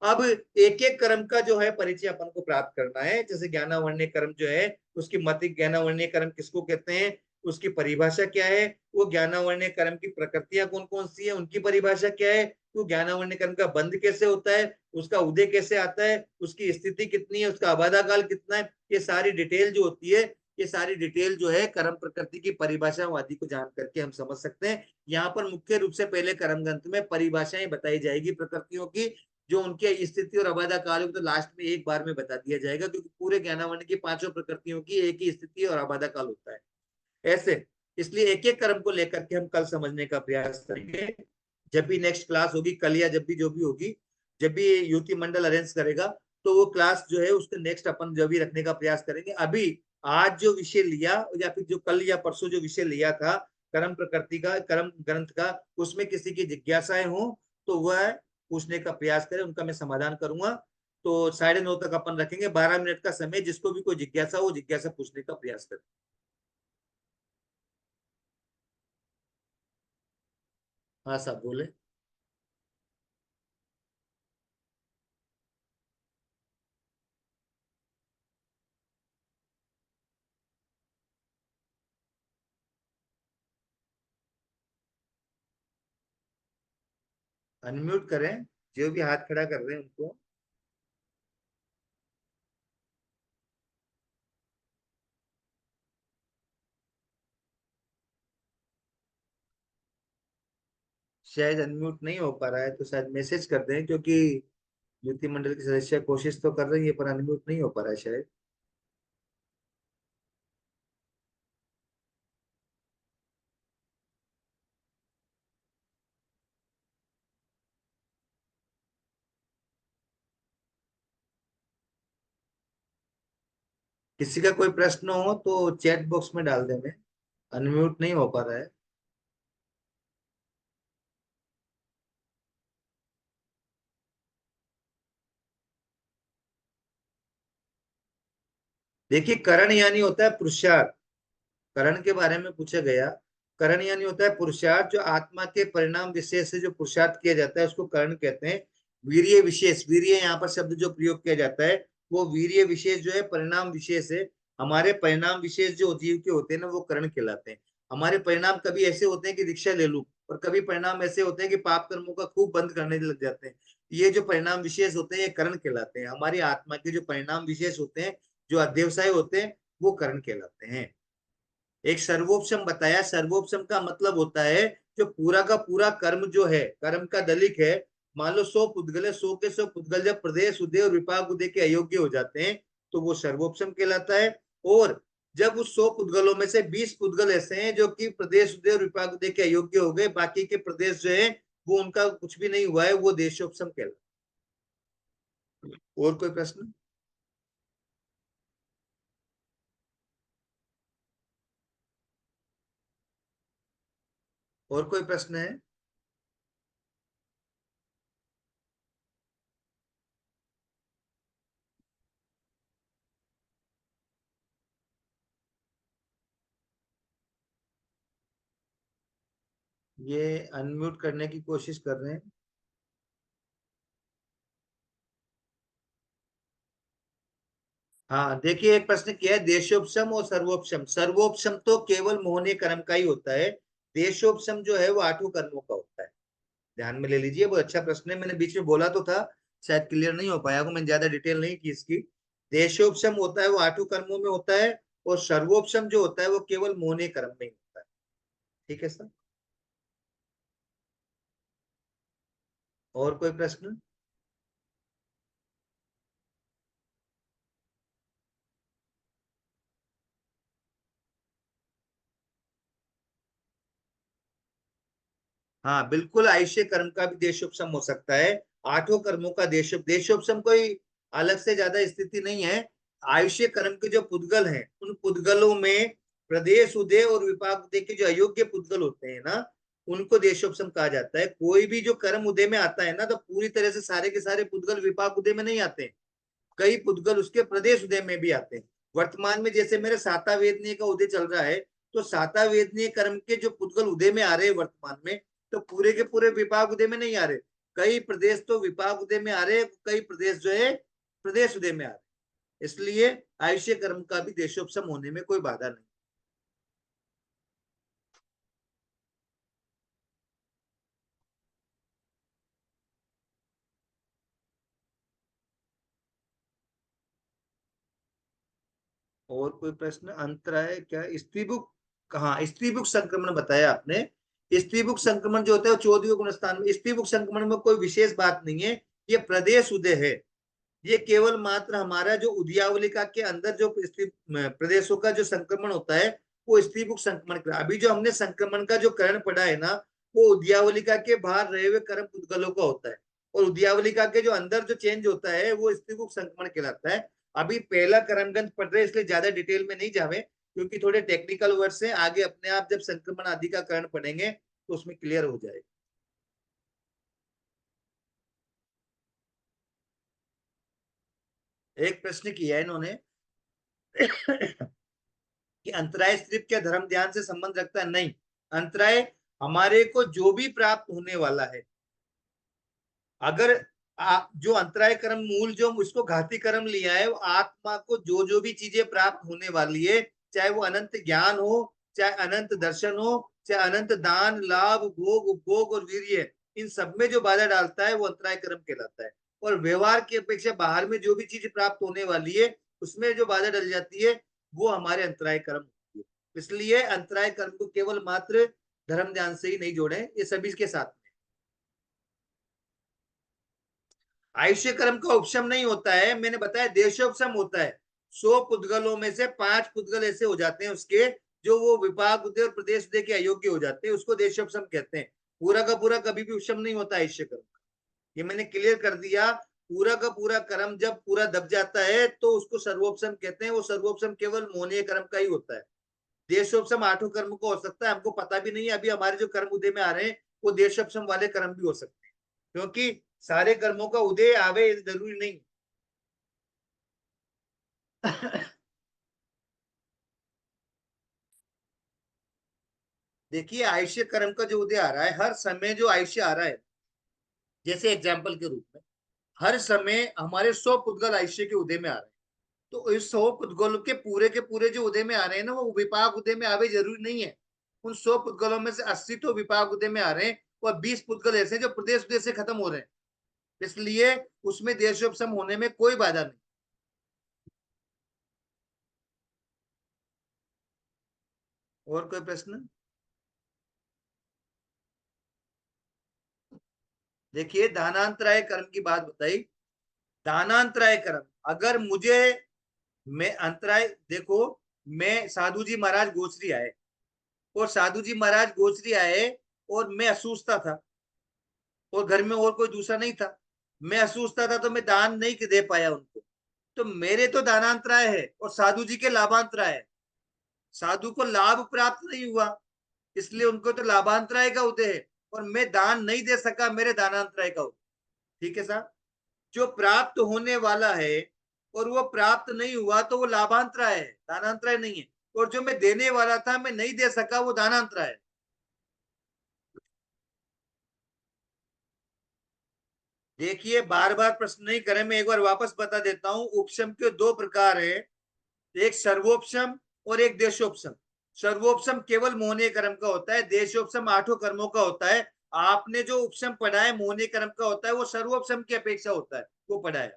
अब एक एक कर्म का जो है परिचय अपन को प्राप्त करना है। जैसे ज्ञानावर्ण कर्म जो है उसकी मति, ज्ञानावर्ण कर्म किसको कहते हैं, उसकी परिभाषा क्या है, वो ज्ञानावर्ण कर्म की प्रकृतियां कौन कौन सी है, उनकी परिभाषा क्या है, तो ज्ञानावर्ण कर्म का बंध कैसे होता है, उसका उदय कैसे आता है, उसकी स्थिति कितनी है, उसका अबाधा काल कितना है, ये सारी डिटेल जो होती है, ये सारी डिटेल जो है कर्म प्रकृति की परिभाषा आदि को जान करके हम समझ सकते हैं। यहाँ पर मुख्य रूप से पहले कर्म ग्रंथ में परिभाषाएं बताई जाएगी प्रकृतियों की, जो उनके स्थिति और अबाधा काल तो लास्ट में एक बार में बता दिया जाएगा, क्योंकि पूरे ज्ञानावर्ण की 5 प्रकृतियों की एक ही स्थिति और अबाधा काल होता है ऐसे। इसलिए एक एक कर्म को लेकर के हम कल समझने का प्रयास करेंगे। जब भी नेक्स्ट क्लास होगी, कल या जब भी जो भी होगी, जब भी युति मंडल अरेंज करेगा, तो वो क्लास जो है उसके नेक्स्ट अपन जो भी रखने का प्रयास करेंगे। अभी आज जो विषय लिया या फिर जो कल या परसों जो विषय लिया था कर्म प्रकृति का, कर्म ग्रंथ का, उसमें किसी की जिज्ञासाएं हो तो वह पूछने का प्रयास करें, उनका मैं समाधान करूंगा। तो 9:30 तक अपन रखेंगे, 12 मिनट का समय, जिसको भी कोई जिज्ञासा हो जिज्ञासा पूछने का प्रयास करें। हाँ साहब बोले। अनम्यूट करें जो भी हाथ खड़ा कर रहे हैं उनको। शायद अनम्यूट नहीं हो पा रहा है, तो शायद मैसेज कर दें, क्योंकि युति मंडल की सदस्य कोशिश तो कर रही है पर अनम्यूट नहीं हो पा रहा है शायद। किसी का कोई प्रश्न हो तो चैट बॉक्स में डाल दें, अनम्यूट नहीं हो पा रहा है। देखिए करण यानी होता है पुरुषार्थ। करण के बारे में पूछा गया। करण यानी होता है पुरुषार्थ, जो आत्मा के परिणाम विशेष से जो पुरुषार्थ किया जाता है उसको करण कहते हैं। वीर्य विशेष, वीर्य यहाँ पर शब्द जो प्रयोग किया जाता है वो वीर्य विशेष जो है परिणाम विशेष है। हमारे परिणाम विशेष जो जीव के होते हैं ना वो करण कहलाते हैं। हमारे परिणाम कभी ऐसे होते हैं कि दीक्षा ले लूं, और कभी परिणाम ऐसे होते हैं कि पाप कर्मों का खूब बंद करने लग जाते हैं। ये जो परिणाम विशेष होते हैं ये करण कहलाते हैं। हमारी आत्मा के जो परिणाम विशेष होते हैं, जो अध्यवसाय होते हैं, वो करण कहलाते हैं। एक सर्वोपशम बताया। सर्वोपशम का मतलब होता है जो पूरा का पूरा कर्म जो है, कर्म का दलिक है। मान लो 100 पुद्गल है, 100 के 100 पुद्गल जब प्रदेश उदय और विपाक उदय के अयोग्य हो जाते हैं तो वो सर्वोपशम कहलाता है। और जब उस 100 पुद्गलों में से 20 पुद्गल ऐसे हैं जो कि प्रदेश उदय और विपाक उदय के अयोग्य हो गए, बाकी के प्रदेश जो है वो उनका कुछ भी नहीं हुआ है, वो देशोपशम कहलाता है। और कोई प्रश्न? और कोई प्रश्न है? ये अनम्यूट करने की कोशिश कर रहे हैं। हाँ देखिए, एक प्रश्न किया है देशोपशम और सर्वोपशम। सर्वोपशम तो केवल मोहनीय कर्म का ही होता है। देशोपशम जो है वो 8 कर्मों का होता है। ध्यान में ले लीजिए, बहुत अच्छा प्रश्न है। मैंने बीच में बोला तो था, शायद क्लियर नहीं हो पाया, को मैंने ज्यादा डिटेल नहीं की इसकी। देशोपशम होता है वो आठों कर्मों में होता है, और सर्वोपशम जो होता है वो केवल मोहनीय कर्म में ही होता है। ठीक है सर। और कोई प्रश्न? हाँ बिल्कुल, आयुष्य कर्म का भी देशोपशम हो सकता है। आठों कर्मों का देशोपशम कोई अलग से ज्यादा स्थिति नहीं है। आयुष्य कर्म के जो पुद्गल हैं, उन पुद्गलों में प्रदेश उदय और विपाक उदय के जो अयोग्य पुद्गल होते हैं ना, उनको देशोपशम कहा जाता है। कोई भी जो कर्म उदय में आता है ना, तो पूरी तरह से सारे के सारे पुद्गल विपाक उदय में नहीं आते हैं। कई पुद्गल उसके प्रदेश उदय में भी आते हैं। वर्तमान में जैसे मेरे साता वेदनीय का उदय चल रहा है, तो साता वेदनीय कर्म के जो पुद्गल उदय में आ रहे हैं वर्तमान में, तो पूरे के पूरे विपाक उदय में नहीं आ रहे। कई प्रदेश तो विपाक उदय में आ रहे, कई प्रदेश जो है प्रदेश उदय में आ रहे। इसलिए आयुष्य कर्म का भी देशोपशम होने में कोई बाधा नहीं। और कोई प्रश्न? अंतराय क्या स्त्रीबुक? हाँ, स्त्रीबुक संक्रमण बताया आपने। स्त्रीबुक संक्रमण जो होता है वो 14वें गुण स्थान में। स्त्रीबुक संक्रमण में कोई विशेष बात नहीं है, ये प्रदेश उदय है। ये केवल मात्र हमारा जो उदयावलिका के अंदर जो प्रदेशों का जो संक्रमण होता है, वो स्त्रीबुक संक्रमण। अभी जो हमने संक्रमण का जो करण पढ़ा है ना, वो उदयावलिका के बाहर रहे हुए कर्म पुद्गलों का होता है, और उदयावलिका के जो अंदर जो चेंज होता है वो स्त्रीबुक संक्रमण कहलाता है। अभी पहला कर्मगंध पढ़ रहे, इसलिए ज्यादा डिटेल में नहीं जावे, क्योंकि थोड़े टेक्निकल वर्ड से आगे अपने आप जब संक्रमण आदि का करण पढ़ेंगे तो उसमें क्लियर हो जाएगा। एक प्रश्न किया है इन्होंने कि अंतराय सिर्फ क्या धर्म ध्यान से संबंध रखता है? नहीं। अंतराय हमारे को जो भी प्राप्त होने वाला है, अगर जो अंतराय कर्म मूल जो उसको घाती कर्म लिया है, वो आत्मा को जो जो भी चीजें प्राप्त होने वाली है, चाहे वो अनंत ज्ञान हो, चाहे अनंत दर्शन हो, चाहे अनंत दान लाभ भोग उपभोग और वीर्य, इन सब में जो बाधा डालता है वो अंतराय कर्म कहलाता है। और व्यवहार की अपेक्षा बाहर में जो भी चीज प्राप्त होने वाली है, उसमें जो बाधा डल जाती है, वो हमारे अंतराय कर्म होती है। इसलिए अंतराय कर्म को केवल मात्र धर्म ध्यान से ही नहीं जोड़े, ये सभी के साथ। आयुष्य कर्म का उपशम नहीं होता है, मैंने बताया देशोपशम होता है। 100 पुद्गलों में से 5 पुद्गल ऐसे हो जाते हैं उसके, जो वो विभाग उदय और प्रदेश उदय के अयोग्य हो जाते हैं, उसको देशोपशम कहते हैं। पूरा का पूरा कभी भी उपशम नहीं होता आयुष्य कर्म का, ये मैंने क्लियर कर दिया। पूरा का पूरा कर्म जब पूरा दब जाता है तो उसको सर्वोपशम कहते हैं। वो सर्वोपशम केवल मोहनीय कर्म का ही होता है। देशोपशम आठों कर्म को हो सकता है, हमको पता भी नहीं है। अभी हमारे जो कर्म उदय में आ रहे हैं वो देशोपशम वाले कर्म भी हो सकते हैं, क्योंकि सारे कर्मों का उदय आवे जरूरी नहीं। देखिए, आयुष्य कर्म का जो उदय आ रहा है, हर समय जो आयुष्य आ रहा है, जैसे एग्जाम्पल के रूप में हर समय हमारे 100 पुद्गल आयुष्य के उदय में आ रहे हैं। तो इस 100 पुद्गलों के पूरे जो उदय में आ रहे हैं ना, वो विपाक उदय में आवे जरूरी नहीं है। उन 100 पुद्गलों में से 80 तो विपाक उदय में आ रहे हैं, और 20 पुद्गल ऐसे हैं जो प्रदेश उदय से खत्म हो रहे हैं। इसलिए उसमें देशोपशम होने में कोई बाधा नहीं। और कोई प्रश्न? देखिए, दानांतराय कर्म की बात बताई। दानांतराय कर्म, अगर मुझे, मैं अंतराय देखो, मैं साधु जी महाराज गोचरी आए, और साधु जी महाराज गोचरी आए, और मैं असुस्ता था, और घर में और कोई दूसरा नहीं था। मैं असुस्ता था तो मैं दान नहीं दे पाया उनको, तो मेरे तो दानांतराय है, और साधु जी के लाभांतराय है। साधु को लाभ प्राप्त नहीं हुआ, इसलिए उनको तो लाभांतराय का उदय है, और मैं दान नहीं दे सका, मेरे दानांतराय का उदय। ठीक है साहब। जो प्राप्त होने वाला है और वो प्राप्त नहीं हुआ, तो वो लाभांतराय है, दानांतराय नहीं है। और जो मैं देने वाला था, मैं नहीं दे सका, वो दानांतराय है। देखिए, बार बार प्रश्न नहीं करें, मैं एक बार वापस बता देता हूं। उपशम के दो प्रकार है, एक सर्वोपशम और एक देशोपशम। सर्वोपशम केवल मोहनीय कर्म का होता है, देशोपशम आठों कर्मों का होता है। आपने जो उपशम पढ़ा है मोहनीय कर्म का होता है, वो सर्वोपशम की अपेक्षा होता है, वो पढ़ाया।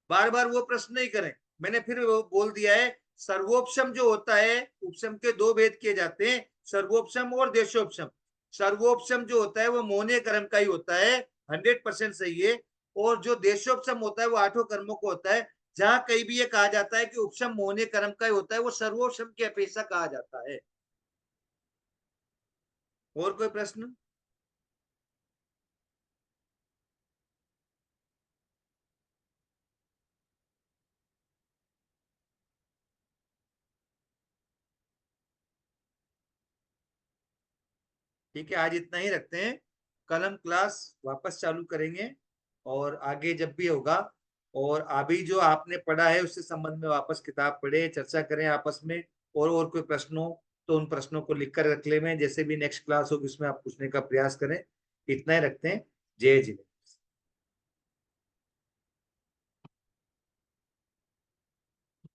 बार बार वो प्रश्न नहीं करें। मैंने फिर वो बोल दिया है, सर्वोपशम जो होता है, उपशम के दो भेद किए जाते हैं, सर्वोपशम और देशोपशम। सर्वोपशम जो होता है वो मौन कर्म का ही होता है, 100% सही है। और जो देशोपशम होता है वो आठों कर्मों को होता है। जहां कहीं भी ये कहा जाता है कि उपशम मौन कर्म का ही होता है, वो सर्वोपशम की अपेक्षा कहा जाता है। और कोई प्रश्न? ठीक है, आज इतना ही रखते हैं। कल हम क्लास वापस चालू करेंगे, और आगे जब भी होगा, और अभी जो आपने पढ़ा है उससे संबंध में वापस किताब पढ़े, चर्चा करें आपस में। और कोई प्रश्न हो तो उन प्रश्नों को लिख कर रख ले, में जैसे भी नेक्स्ट क्लास होगी उसमें आप पूछने का प्रयास करें। इतना ही रखते हैं। जय जिनेन्द्र।